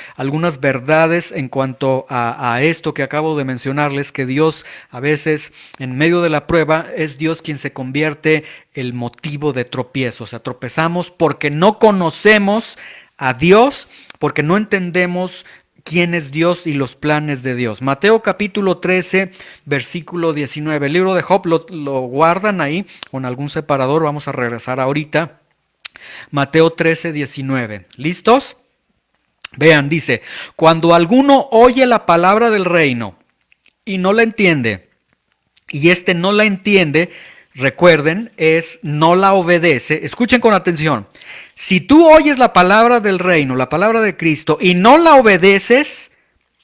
verdades en cuanto a esto que acabo de mencionarles, que Dios a veces en medio de la prueba es Dios quien se convierte el motivo de tropiezo. O sea, tropezamos porque no conocemos a Dios, porque no entendemos quién es Dios y los planes de Dios. Mateo capítulo 13, versículo 19. El libro de Job lo guardan ahí con algún separador. Vamos a regresar ahorita. Mateo 13, 19. ¿Listos? Vean, dice, cuando alguno oye la palabra del reino y no la entiende, y este no la entiende, recuerden, no la obedece. Escuchen con atención. Si tú oyes la palabra del reino, la palabra de Cristo, y no la obedeces,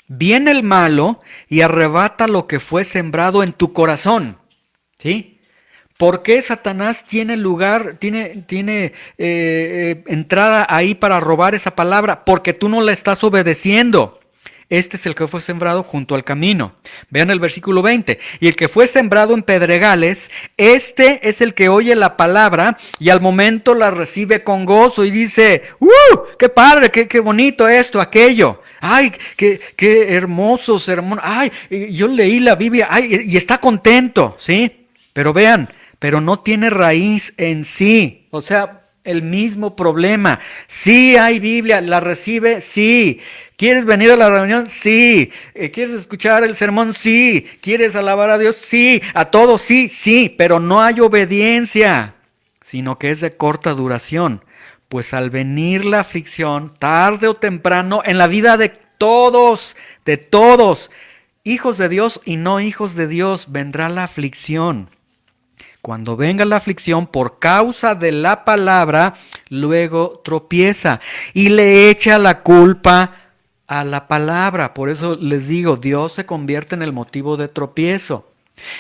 viene el malo y arrebata lo que fue sembrado en tu corazón. ¿Sí? ¿Por qué Satanás tiene entrada ahí para robar esa palabra? Porque tú no la estás obedeciendo. Este es el que fue sembrado junto al camino. Vean el versículo 20. Y el que fue sembrado en pedregales, este es el que oye la palabra y al momento la recibe con gozo y dice, ¡qué padre, qué bonito esto, aquello! ¡Ay, qué hermoso sermón! ¡Ay, yo leí la Biblia! ¡Ay! Y está contento, ¿sí? Pero vean, pero no tiene raíz en sí. O sea, el mismo problema. Sí hay Biblia, ¿la recibe? Sí. ¿Quieres venir a la reunión? Sí. ¿Quieres escuchar el sermón? Sí. ¿Quieres alabar a Dios? Sí. A todos sí, sí. Pero no hay obediencia, sino que es de corta duración. Pues al venir la aflicción, tarde o temprano, en la vida de todos, hijos de Dios y no hijos de Dios, vendrá la aflicción. Cuando venga la aflicción por causa de la palabra, luego tropieza y le echa la culpa a la palabra. Por eso les digo, Dios se convierte en el motivo de tropiezo.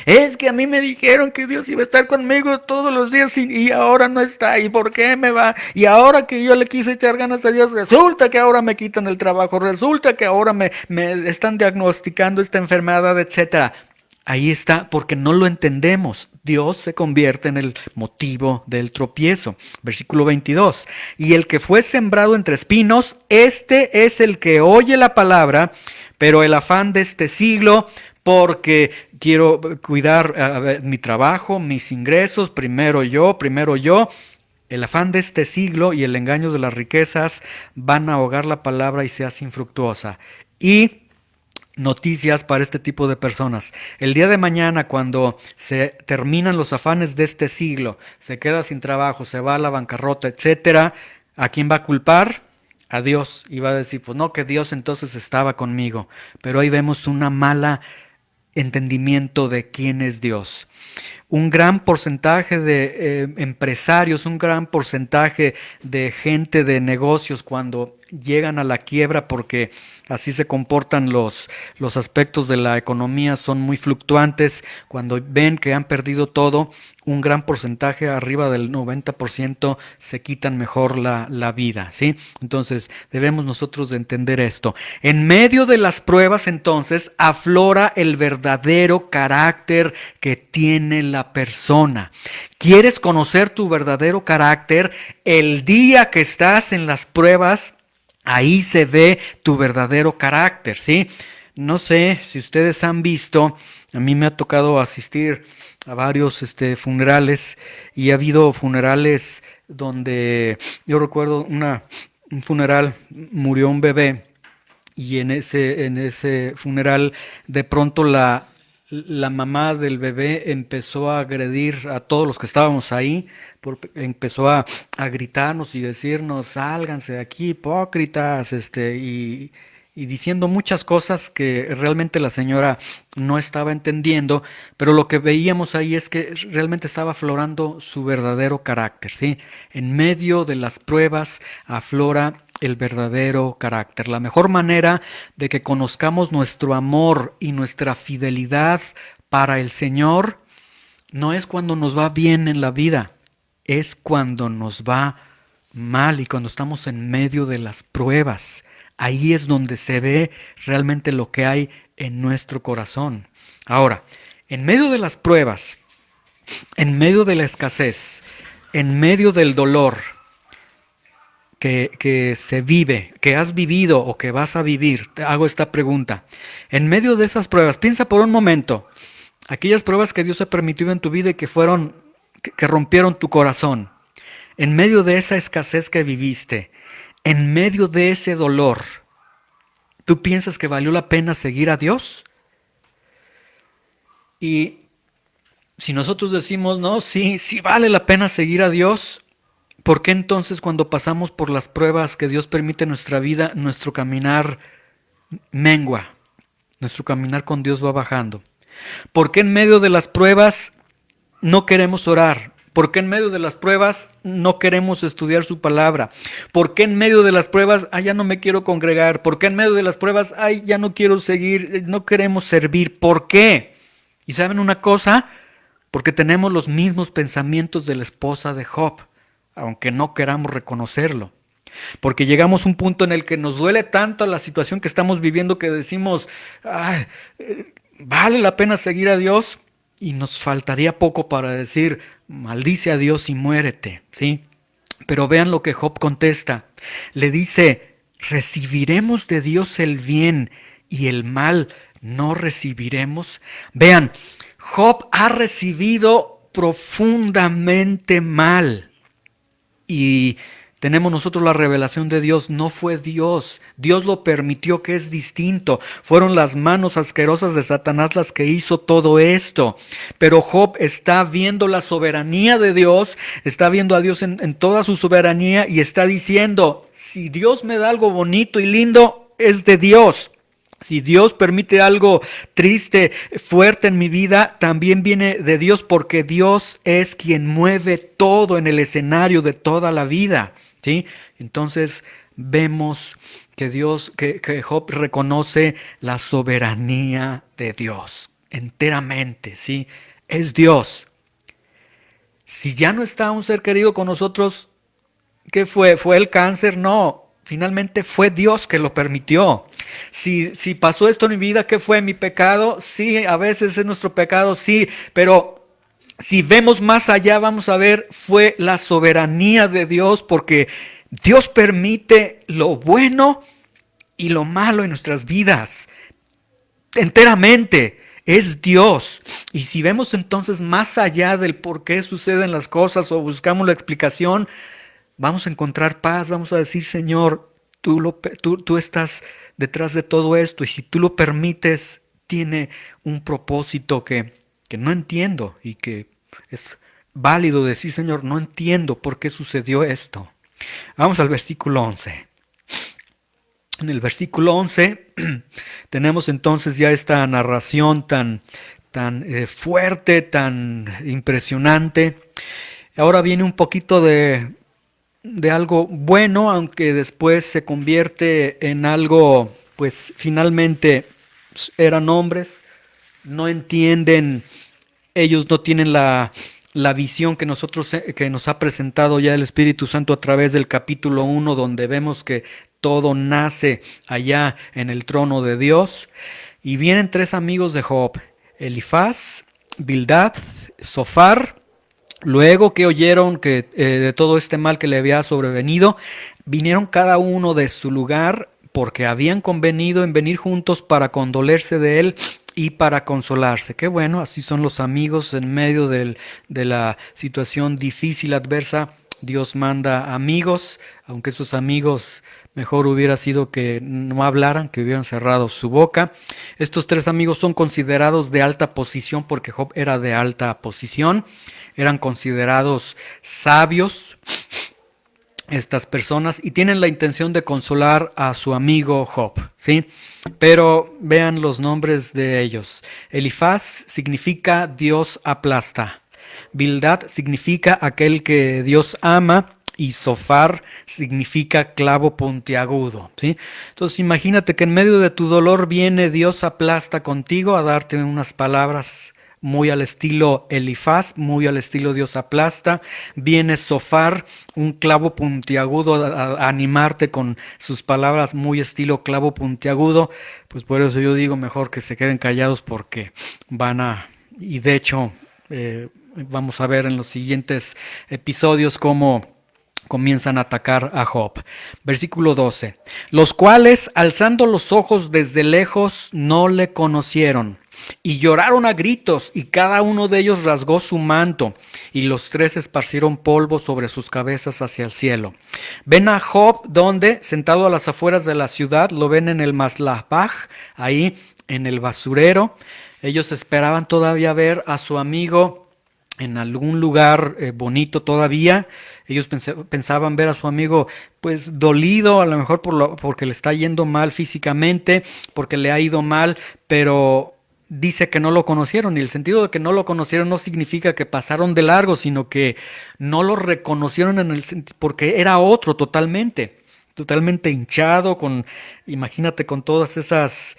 Es que a mí me dijeron que Dios iba a estar conmigo todos los días y ahora no está. ¿Y por qué me va? Y ahora que yo le quise echar ganas a Dios, resulta que ahora me quitan el trabajo, resulta que ahora me están diagnosticando esta enfermedad, etcétera. Ahí está, porque no lo entendemos. Dios se convierte en el motivo del tropiezo. Versículo 22. Y el que fue sembrado entre espinos, este es el que oye la palabra, pero el afán de este siglo, porque quiero cuidar mi trabajo, mis ingresos, primero yo, El afán de este siglo y el engaño de las riquezas van a ahogar la palabra y se hace infructuosa. Y noticias para este tipo de personas. El día de mañana, cuando se terminan los afanes de este siglo, se queda sin trabajo, se va a la bancarrota, etcétera, ¿a quién va a culpar? A Dios. Y va a decir, pues no, que Dios entonces estaba conmigo. Pero ahí vemos una mala entendimiento de quién es Dios. Un gran porcentaje de empresarios, un gran porcentaje de gente de negocios cuando llegan a la quiebra, porque así se comportan los aspectos de la economía, son muy fluctuantes. Cuando ven que han perdido todo, un gran porcentaje, arriba del 90%, se quitan mejor la vida, ¿sí? Entonces debemos nosotros de entender esto. En medio de las pruebas, entonces, aflora el verdadero carácter que tiene la persona. ¿Quieres conocer tu verdadero carácter? El día que estás en las pruebas, ahí se ve tu verdadero carácter, ¿sí? No sé si ustedes han visto, a mí me ha tocado asistir a varios funerales, y ha habido funerales donde yo recuerdo un funeral, murió un bebé, y en ese funeral de pronto la mamá del bebé empezó a agredir a todos los que estábamos ahí, empezó a gritarnos y decirnos, sálganse de aquí, hipócritas, y diciendo muchas cosas que realmente la señora no estaba entendiendo, pero lo que veíamos ahí es que realmente estaba aflorando su verdadero carácter, ¿sí? En medio de las pruebas aflora el verdadero carácter. La mejor manera de que conozcamos nuestro amor y nuestra fidelidad para el Señor no es cuando nos va bien en la vida, es cuando nos va mal y cuando estamos en medio de las pruebas. Ahí es donde se ve realmente lo que hay en nuestro corazón. Ahora, en medio de las pruebas, en medio de la escasez, en medio del dolor que se vive, que has vivido o que vas a vivir, te hago esta pregunta. En medio de esas pruebas, piensa por un momento, aquellas pruebas que Dios ha permitido en tu vida y que rompieron tu corazón. En medio de esa escasez que viviste, en medio de ese dolor, ¿tú piensas que valió la pena seguir a Dios? Y si nosotros decimos, no, sí, sí vale la pena seguir a Dios, ¿por qué entonces cuando pasamos por las pruebas que Dios permite en nuestra vida, nuestro caminar mengua? Nuestro caminar con Dios va bajando. ¿Por qué en medio de las pruebas no queremos orar? ¿Por qué en medio de las pruebas no queremos estudiar su palabra? ¿Por qué en medio de las pruebas, ya no me quiero congregar? ¿Por qué en medio de las pruebas, ya no quiero seguir, no queremos servir? ¿Por qué? ¿Y saben una cosa? Porque tenemos los mismos pensamientos de la esposa de Job, aunque no queramos reconocerlo. Porque llegamos a un punto en el que nos duele tanto la situación que estamos viviendo que decimos, "Ay, ¿vale la pena seguir a Dios?" Y nos faltaría poco para decir, maldice a Dios y muérete, ¿sí? Pero vean lo que Job contesta. Le dice, ¿recibiremos de Dios el bien y el mal no recibiremos? Vean, Job ha recibido profundamente mal. Y tenemos nosotros la revelación de Dios. No fue Dios. Dios lo permitió, que es distinto. Fueron las manos asquerosas de Satanás las que hizo todo esto. Pero Job está viendo la soberanía de Dios, está viendo a Dios en toda su soberanía y está diciendo, si Dios me da algo bonito y lindo, es de Dios. Si Dios permite algo triste, fuerte en mi vida, también viene de Dios, porque Dios es quien mueve todo en el escenario de toda la vida, ¿sí? Entonces vemos que Job reconoce la soberanía de Dios enteramente, ¿sí? Es Dios. Si ya no está un ser querido con nosotros, ¿qué fue? ¿Fue el cáncer? No. Finalmente fue Dios que lo permitió. Si pasó esto en mi vida, ¿qué fue? ¿Mi pecado? Sí, a veces es nuestro pecado, sí, pero si vemos más allá, vamos a ver, fue la soberanía de Dios, porque Dios permite lo bueno y lo malo en nuestras vidas, enteramente. es Dios. Y si vemos entonces más allá del por qué suceden las cosas o buscamos la explicación, vamos a encontrar paz, vamos a decir, Señor, tú estás detrás de todo esto y si tú lo permites, tiene un propósito que no entiendo y que es válido decir, Señor, no entiendo por qué sucedió esto. Vamos al versículo 11. En el versículo 11 tenemos entonces ya esta narración tan fuerte, tan impresionante. Ahora viene un poquito de algo bueno, aunque después se convierte en algo, pues finalmente eran hombres, no entienden, ellos no tienen la visión que nos ha presentado ya el Espíritu Santo a través del capítulo 1, donde vemos que todo nace allá en el trono de Dios. Y vienen tres amigos de Job, Elifaz, Bildad, Zofar. Luego que oyeron que de todo este mal que le había sobrevenido, vinieron cada uno de su lugar porque habían convenido en venir juntos para condolerse de él y para consolarse. Qué bueno, así son los amigos en medio de la situación difícil, adversa. Dios manda amigos, aunque esos amigos mejor hubiera sido que no hablaran, que hubieran cerrado su boca. Estos tres amigos son considerados de alta posición porque Job era de alta posición. Eran considerados sabios estas personas y tienen la intención de consolar a su amigo Job, ¿sí? Pero vean los nombres de ellos. Elifaz significa Dios aplasta. Bildad significa aquel que Dios ama. Y Zofar significa clavo puntiagudo, ¿sí? Entonces imagínate que en medio de tu dolor viene Dios aplasta contigo a darte unas palabras muy al estilo Elifaz, muy al estilo Dios aplasta. Viene Zofar, un clavo puntiagudo, a animarte con sus palabras muy estilo clavo puntiagudo. Pues por eso yo digo mejor que se queden callados porque y de hecho vamos a ver en los siguientes episodios cómo comienzan a atacar a Job. Versículo 12. Los cuales, alzando los ojos desde lejos, no le conocieron. Y lloraron a gritos, y cada uno de ellos rasgó su manto, y los tres esparcieron polvo sobre sus cabezas hacia el cielo. Ven a Job, donde, sentado a las afueras de la ciudad, lo ven en el Maslabaj, ahí en el basurero. Ellos esperaban todavía ver a su amigo en algún lugar bonito todavía. Ellos pensaban ver a su amigo pues dolido, a lo mejor porque le está yendo mal físicamente, porque le ha ido mal, pero dice que no lo conocieron, y el sentido de que no lo conocieron no significa que pasaron de largo, sino que no lo reconocieron porque era otro totalmente hinchado, imagínate con todas esas,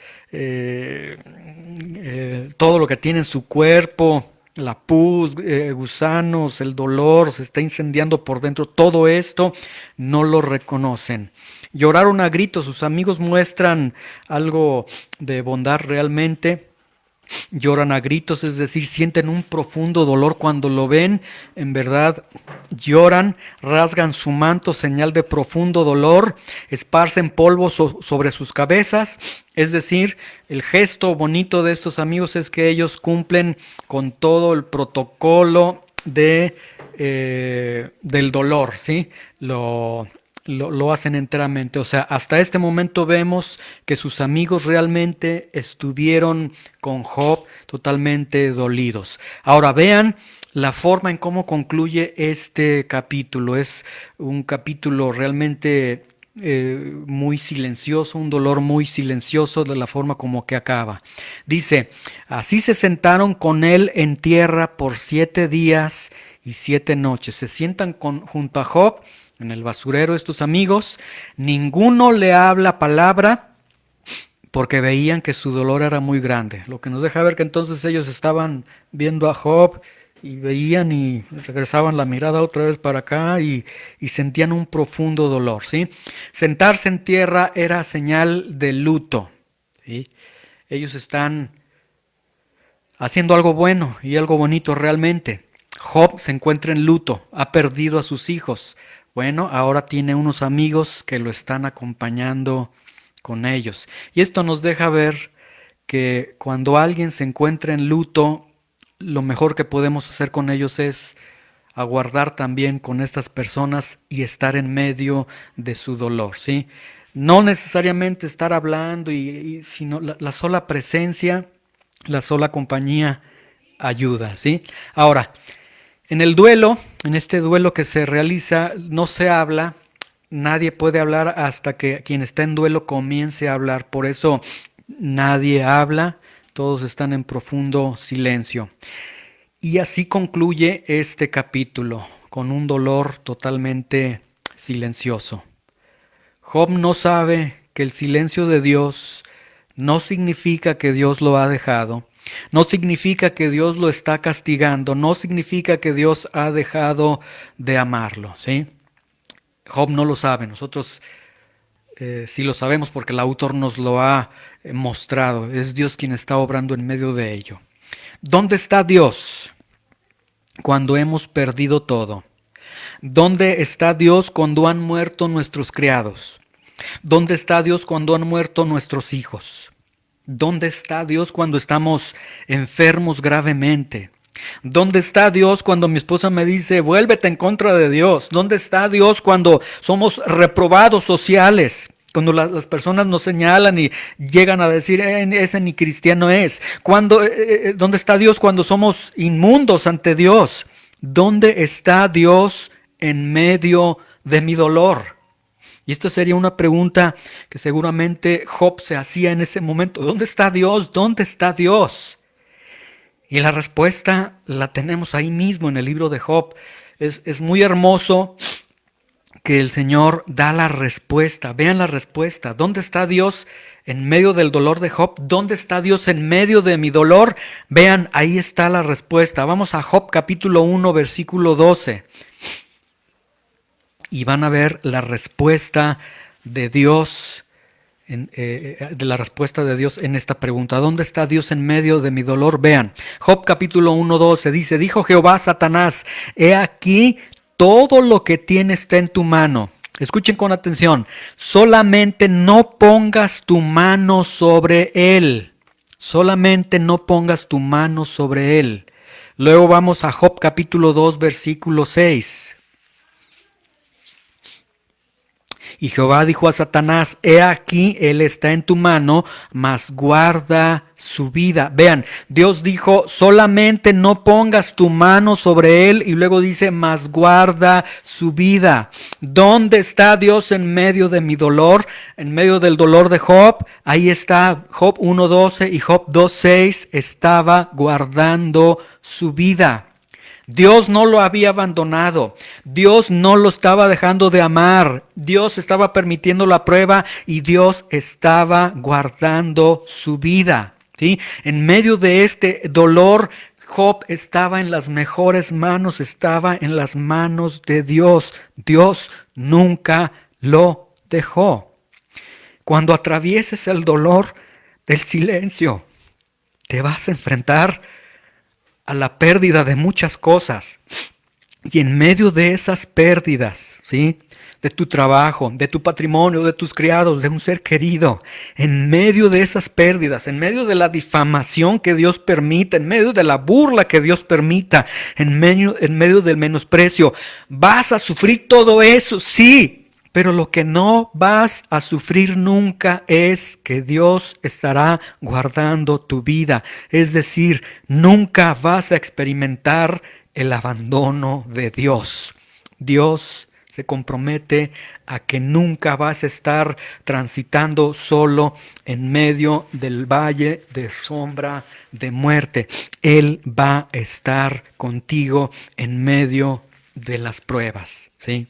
todo lo que tiene en su cuerpo, la pus, gusanos, el dolor, se está incendiando por dentro, todo esto no lo reconocen. Lloraron a gritos, sus amigos muestran algo de bondad realmente. Lloran a gritos, es decir, sienten un profundo dolor cuando lo ven, en verdad lloran, rasgan su manto, señal de profundo dolor, esparcen polvo sobre sus cabezas, es decir, el gesto bonito de estos amigos es que ellos cumplen con todo el protocolo del dolor, ¿sí? Lo hacen enteramente. O sea, hasta este momento vemos que sus amigos realmente estuvieron con Job totalmente dolidos. Ahora vean la forma en cómo concluye este capítulo. Es un capítulo realmente muy silencioso, un dolor muy silencioso de la forma como que acaba. Dice, así se sentaron con él en tierra por 7 días y 7 noches. Se sientan junto a Job en el basurero estos amigos, ninguno le habla palabra porque veían que su dolor era muy grande. Lo que nos deja ver que entonces ellos estaban viendo a Job y veían y regresaban la mirada otra vez para acá y sentían un profundo dolor, ¿sí? Sentarse en tierra era señal de luto, ¿sí? Ellos están haciendo algo bueno y algo bonito realmente. Job se encuentra en luto, ha perdido a sus hijos. Bueno, ahora tiene unos amigos que lo están acompañando con ellos. Y esto nos deja ver que cuando alguien se encuentra en luto, lo mejor que podemos hacer con ellos es aguardar también con estas personas y estar en medio de su dolor, ¿sí? No necesariamente estar hablando, sino la sola presencia, la sola compañía ayuda, ¿sí? Ahora, en el duelo, en este duelo que se realiza, no se habla, nadie puede hablar hasta que quien está en duelo comience a hablar. Por eso nadie habla, todos están en profundo silencio. Y así concluye este capítulo, con un dolor totalmente silencioso. Job no sabe que el silencio de Dios no significa que Dios lo ha dejado, no significa que Dios lo está castigando, no significa que Dios ha dejado de amarlo, ¿sí? Job no lo sabe, nosotros sí lo sabemos porque el autor nos lo ha mostrado, es Dios quien está obrando en medio de ello. ¿Dónde está Dios cuando hemos perdido todo? ¿Dónde está Dios cuando han muerto nuestros criados? ¿Dónde está Dios cuando han muerto nuestros hijos? ¿Dónde está Dios cuando estamos enfermos gravemente? ¿Dónde está Dios cuando mi esposa me dice, vuélvete en contra de Dios? ¿Dónde está Dios cuando somos reprobados sociales? Cuando las personas nos señalan y llegan a decir, ese ni cristiano es. ¿Dónde está Dios cuando somos inmundos ante Dios? ¿Dónde está Dios en medio de mi dolor? Y esta sería una pregunta que seguramente Job se hacía en ese momento. ¿Dónde está Dios? ¿Dónde está Dios? Y la respuesta la tenemos ahí mismo en el libro de Job. Es muy hermoso que el Señor da la respuesta. Vean la respuesta. ¿Dónde está Dios en medio del dolor de Job? ¿Dónde está Dios en medio de mi dolor? Vean, ahí está la respuesta. Vamos a Job capítulo 1, versículo 12. Y van a ver la respuesta de Dios, en esta pregunta. ¿Dónde está Dios en medio de mi dolor? Vean, Job capítulo 1:12 dice, dijo Jehová a Satanás, he aquí todo lo que tienes está en tu mano. Escuchen con atención, solamente no pongas tu mano sobre él. Solamente no pongas tu mano sobre él. Luego vamos a Job capítulo 2, versículo 6. Y Jehová dijo a Satanás, he aquí, él está en tu mano, mas guarda su vida. Vean, Dios dijo, solamente no pongas tu mano sobre él, y luego dice, mas guarda su vida. ¿Dónde está Dios en medio de mi dolor? En medio del dolor de Job, ahí está Job 1:12 y Job 2:6, estaba guardando su vida. Dios no lo había abandonado, Dios no lo estaba dejando de amar, Dios estaba permitiendo la prueba y Dios estaba guardando su vida, ¿sí? En medio de este dolor, Job estaba en las mejores manos, estaba en las manos de Dios. Dios nunca lo dejó. Cuando atravieses el dolor del silencio, te vas a enfrentar a la pérdida de muchas cosas. Y en medio de esas pérdidas, ¿sí? De tu trabajo, de tu patrimonio, de tus criados, de un ser querido, en medio de esas pérdidas, en medio de la difamación que Dios permita, en medio de la burla que Dios permita, en medio del menosprecio, vas a sufrir todo eso, sí. Pero lo que no vas a sufrir nunca es que Dios estará guardando tu vida. Es decir, nunca vas a experimentar el abandono de Dios. Dios se compromete a que nunca vas a estar transitando solo en medio del valle de sombra de muerte. Él va a estar contigo en medio de las pruebas, ¿sí?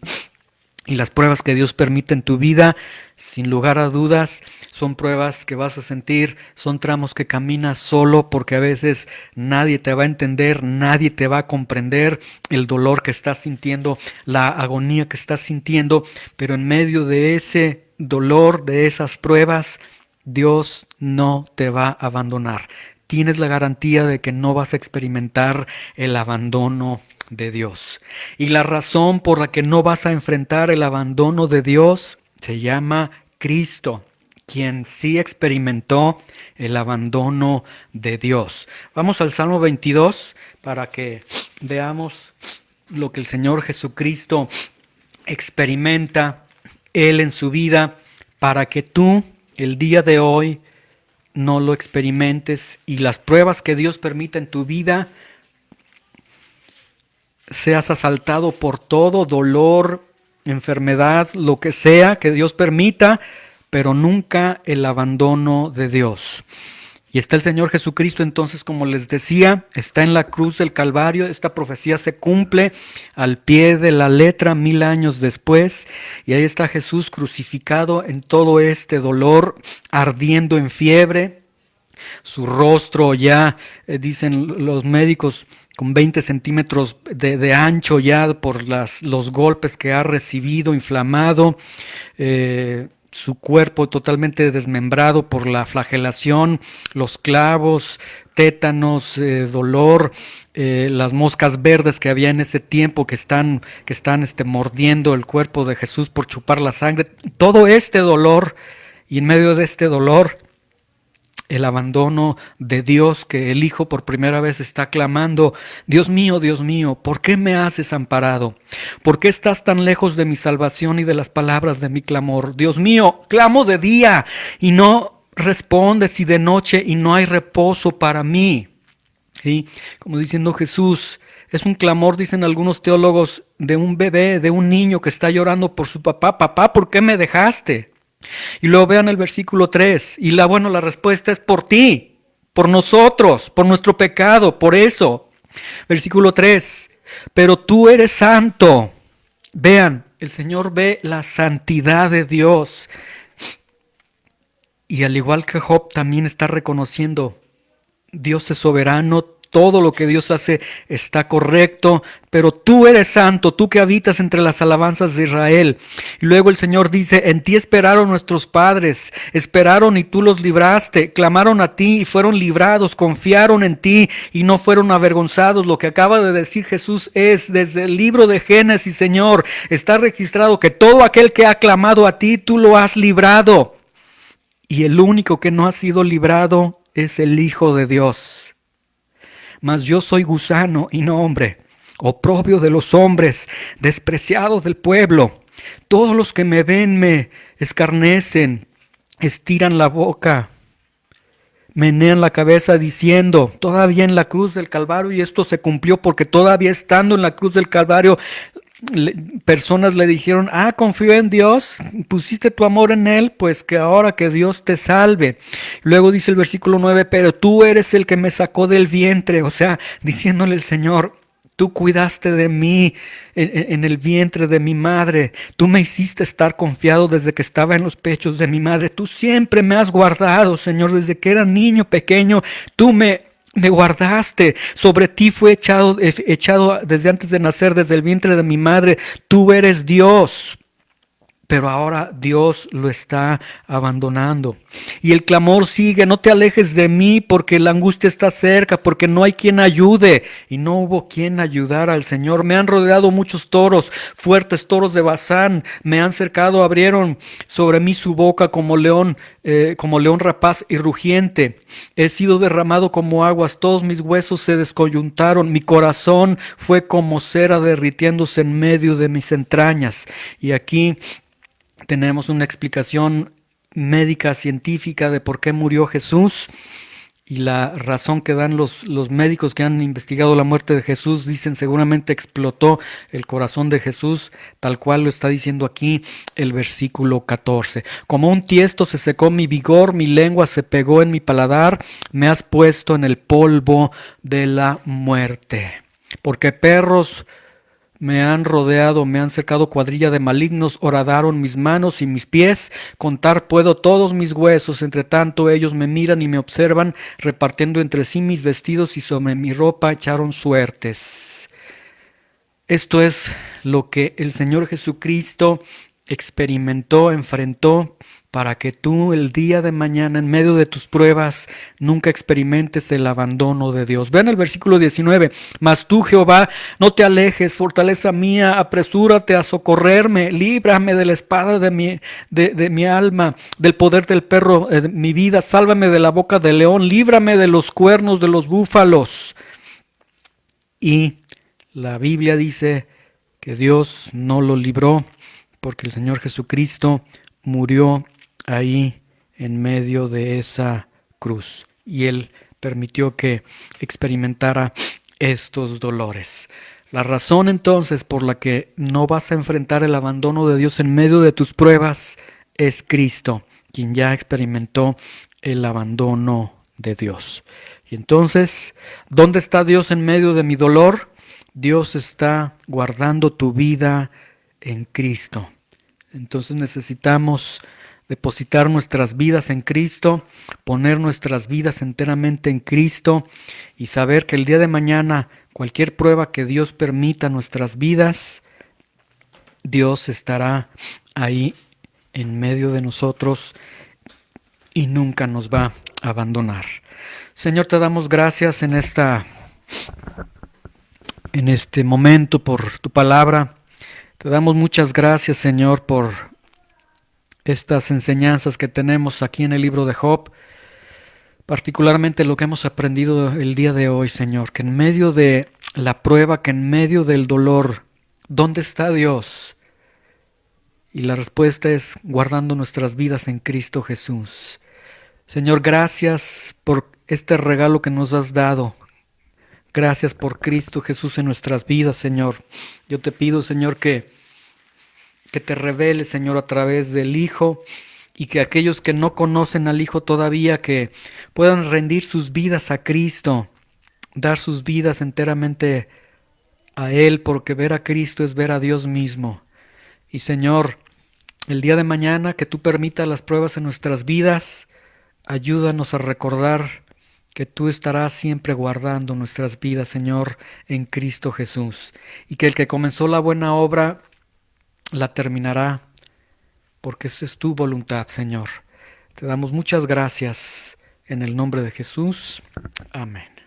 Y las pruebas que Dios permite en tu vida, sin lugar a dudas, son pruebas que vas a sentir, son tramos que caminas solo porque a veces nadie te va a entender, nadie te va a comprender el dolor que estás sintiendo, la agonía que estás sintiendo, pero en medio de ese dolor, de esas pruebas, Dios no te va a abandonar. Tienes la garantía de que no vas a experimentar el abandono de Dios. Y la razón por la que no vas a enfrentar el abandono de Dios se llama Cristo. quien sí experimentó el abandono de Dios. Vamos al Salmo 22 para que veamos lo que el Señor Jesucristo experimenta Él en su vida, para que tú el día de hoy no lo experimentes y las pruebas que Dios permita en tu vida seas asaltado por todo dolor, enfermedad, lo que sea que Dios permita, pero nunca el abandono de Dios. Y está el Señor Jesucristo, entonces, como les decía, está en la cruz del Calvario. Esta profecía se cumple al pie de la letra 1000 años después. Y ahí está Jesús crucificado en todo este dolor, ardiendo en fiebre. Su rostro ya, dicen los médicos, con 20 centímetros de ancho ya por los golpes que ha recibido, inflamado. Su cuerpo totalmente desmembrado por la flagelación, los clavos, tétanos, dolor, las moscas verdes que había en ese tiempo que están mordiendo el cuerpo de Jesús por chupar la sangre. Todo este dolor, y en medio de este dolor, el abandono de Dios, que el Hijo por primera vez está clamando: Dios mío, ¿por qué me has desamparado? ¿Por qué estás tan lejos de mi salvación y de las palabras de mi clamor? Dios mío, clamo de día y no respondes, y de noche y no hay reposo para mí. ¿Sí? Como diciendo Jesús, es un clamor, dicen algunos teólogos, de un bebé, de un niño que está llorando por su papá. Papá, ¿por qué me dejaste? Y luego vean el versículo 3, y la respuesta es por ti, por nosotros, por nuestro pecado, por eso. Versículo 3, pero tú eres santo. Vean, el Señor ve la santidad de Dios. Y al igual que Job también está reconociendo, Dios es soberano, todo lo que Dios hace está correcto, pero tú eres santo, tú que habitas entre las alabanzas de Israel. Y luego el Señor dice: en ti esperaron nuestros padres, esperaron y tú los libraste, clamaron a ti y fueron librados, confiaron en ti y no fueron avergonzados. Lo que acaba de decir Jesús es, desde el libro de Génesis, Señor, está registrado que todo aquel que ha clamado a ti, tú lo has librado. Y el único que no ha sido librado es el Hijo de Dios. Mas yo soy gusano y no hombre, oprobio de los hombres, despreciado del pueblo. Todos los que me ven me escarnecen, estiran la boca, menean la cabeza diciendo: todavía en la cruz del Calvario. Y esto se cumplió porque todavía estando en la cruz del Calvario, personas le dijeron: confío en Dios, pusiste tu amor en Él, pues que ahora que Dios te salve. Luego dice el versículo 9, pero tú eres el que me sacó del vientre, o sea, diciéndole el Señor: tú cuidaste de mí en el vientre de mi madre, tú me hiciste estar confiado desde que estaba en los pechos de mi madre, tú siempre me has guardado, Señor, desde que era niño pequeño, tú me guardaste, sobre ti fue echado desde antes de nacer, desde el vientre de mi madre, tú eres Dios. Pero ahora Dios lo está abandonando. Y el clamor sigue: no te alejes de mí, porque la angustia está cerca, porque no hay quien ayude. Y no hubo quien ayudara al Señor. Me han rodeado muchos toros, fuertes toros de Basán. Me han cercado, abrieron sobre mí su boca como león rapaz y rugiente. He sido derramado como aguas, todos mis huesos se descoyuntaron. Mi corazón fue como cera derritiéndose en medio de mis entrañas. Y aquí tenemos una explicación médica, científica de por qué murió Jesús, y la razón que dan los médicos que han investigado la muerte de Jesús. Dicen: seguramente explotó el corazón de Jesús, tal cual lo está diciendo aquí el versículo 14. Como un tiesto se secó mi vigor, mi lengua se pegó en mi paladar, me has puesto en el polvo de la muerte. Porque perros me han rodeado, me han cercado cuadrilla de malignos, horadaron mis manos y mis pies, contar puedo todos mis huesos, entre tanto ellos me miran y me observan, repartiendo entre sí mis vestidos y sobre mi ropa echaron suertes. Esto es lo que el Señor Jesucristo experimentó, enfrentó para que tú el día de mañana, en medio de tus pruebas, nunca experimentes el abandono de Dios. Vean el versículo 19. Mas tú, Jehová, no te alejes, fortaleza mía, apresúrate a socorrerme, líbrame de la espada de mi alma, del poder del perro de mi vida, sálvame de la boca del león, líbrame de los cuernos de los búfalos. Y la Biblia dice que Dios no lo libró porque el Señor Jesucristo murió ahí en medio de esa cruz y Él permitió que experimentara estos dolores. La razón entonces por la que no vas a enfrentar el abandono de Dios en medio de tus pruebas es Cristo, quien ya experimentó el abandono de Dios. Y entonces, ¿dónde está Dios en medio de mi dolor? Dios está guardando tu vida en Cristo. Entonces necesitamos depositar nuestras vidas en Cristo, poner nuestras vidas enteramente en Cristo y saber que el día de mañana, cualquier prueba que Dios permita en nuestras vidas, Dios estará ahí en medio de nosotros y nunca nos va a abandonar. Señor, te damos gracias en este momento por tu palabra. Te damos muchas gracias, Señor, por estas enseñanzas que tenemos aquí en el libro de Job, particularmente lo que hemos aprendido el día de hoy, Señor, que en medio de la prueba, que en medio del dolor, ¿dónde está Dios? Y la respuesta es guardando nuestras vidas en Cristo Jesús. Señor, gracias por este regalo que nos has dado. Gracias por Cristo Jesús en nuestras vidas, Señor. Yo te pido, Señor, que te reveles, Señor, a través del Hijo, y que aquellos que no conocen al Hijo todavía, que puedan rendir sus vidas a Cristo, dar sus vidas enteramente a Él, porque ver a Cristo es ver a Dios mismo. Y Señor, el día de mañana que tú permitas las pruebas en nuestras vidas, ayúdanos a recordar que tú estarás siempre guardando nuestras vidas, Señor, en Cristo Jesús. Y que el que comenzó la buena obra la terminará, porque esa es tu voluntad, Señor. Te damos muchas gracias en el nombre de Jesús. Amén.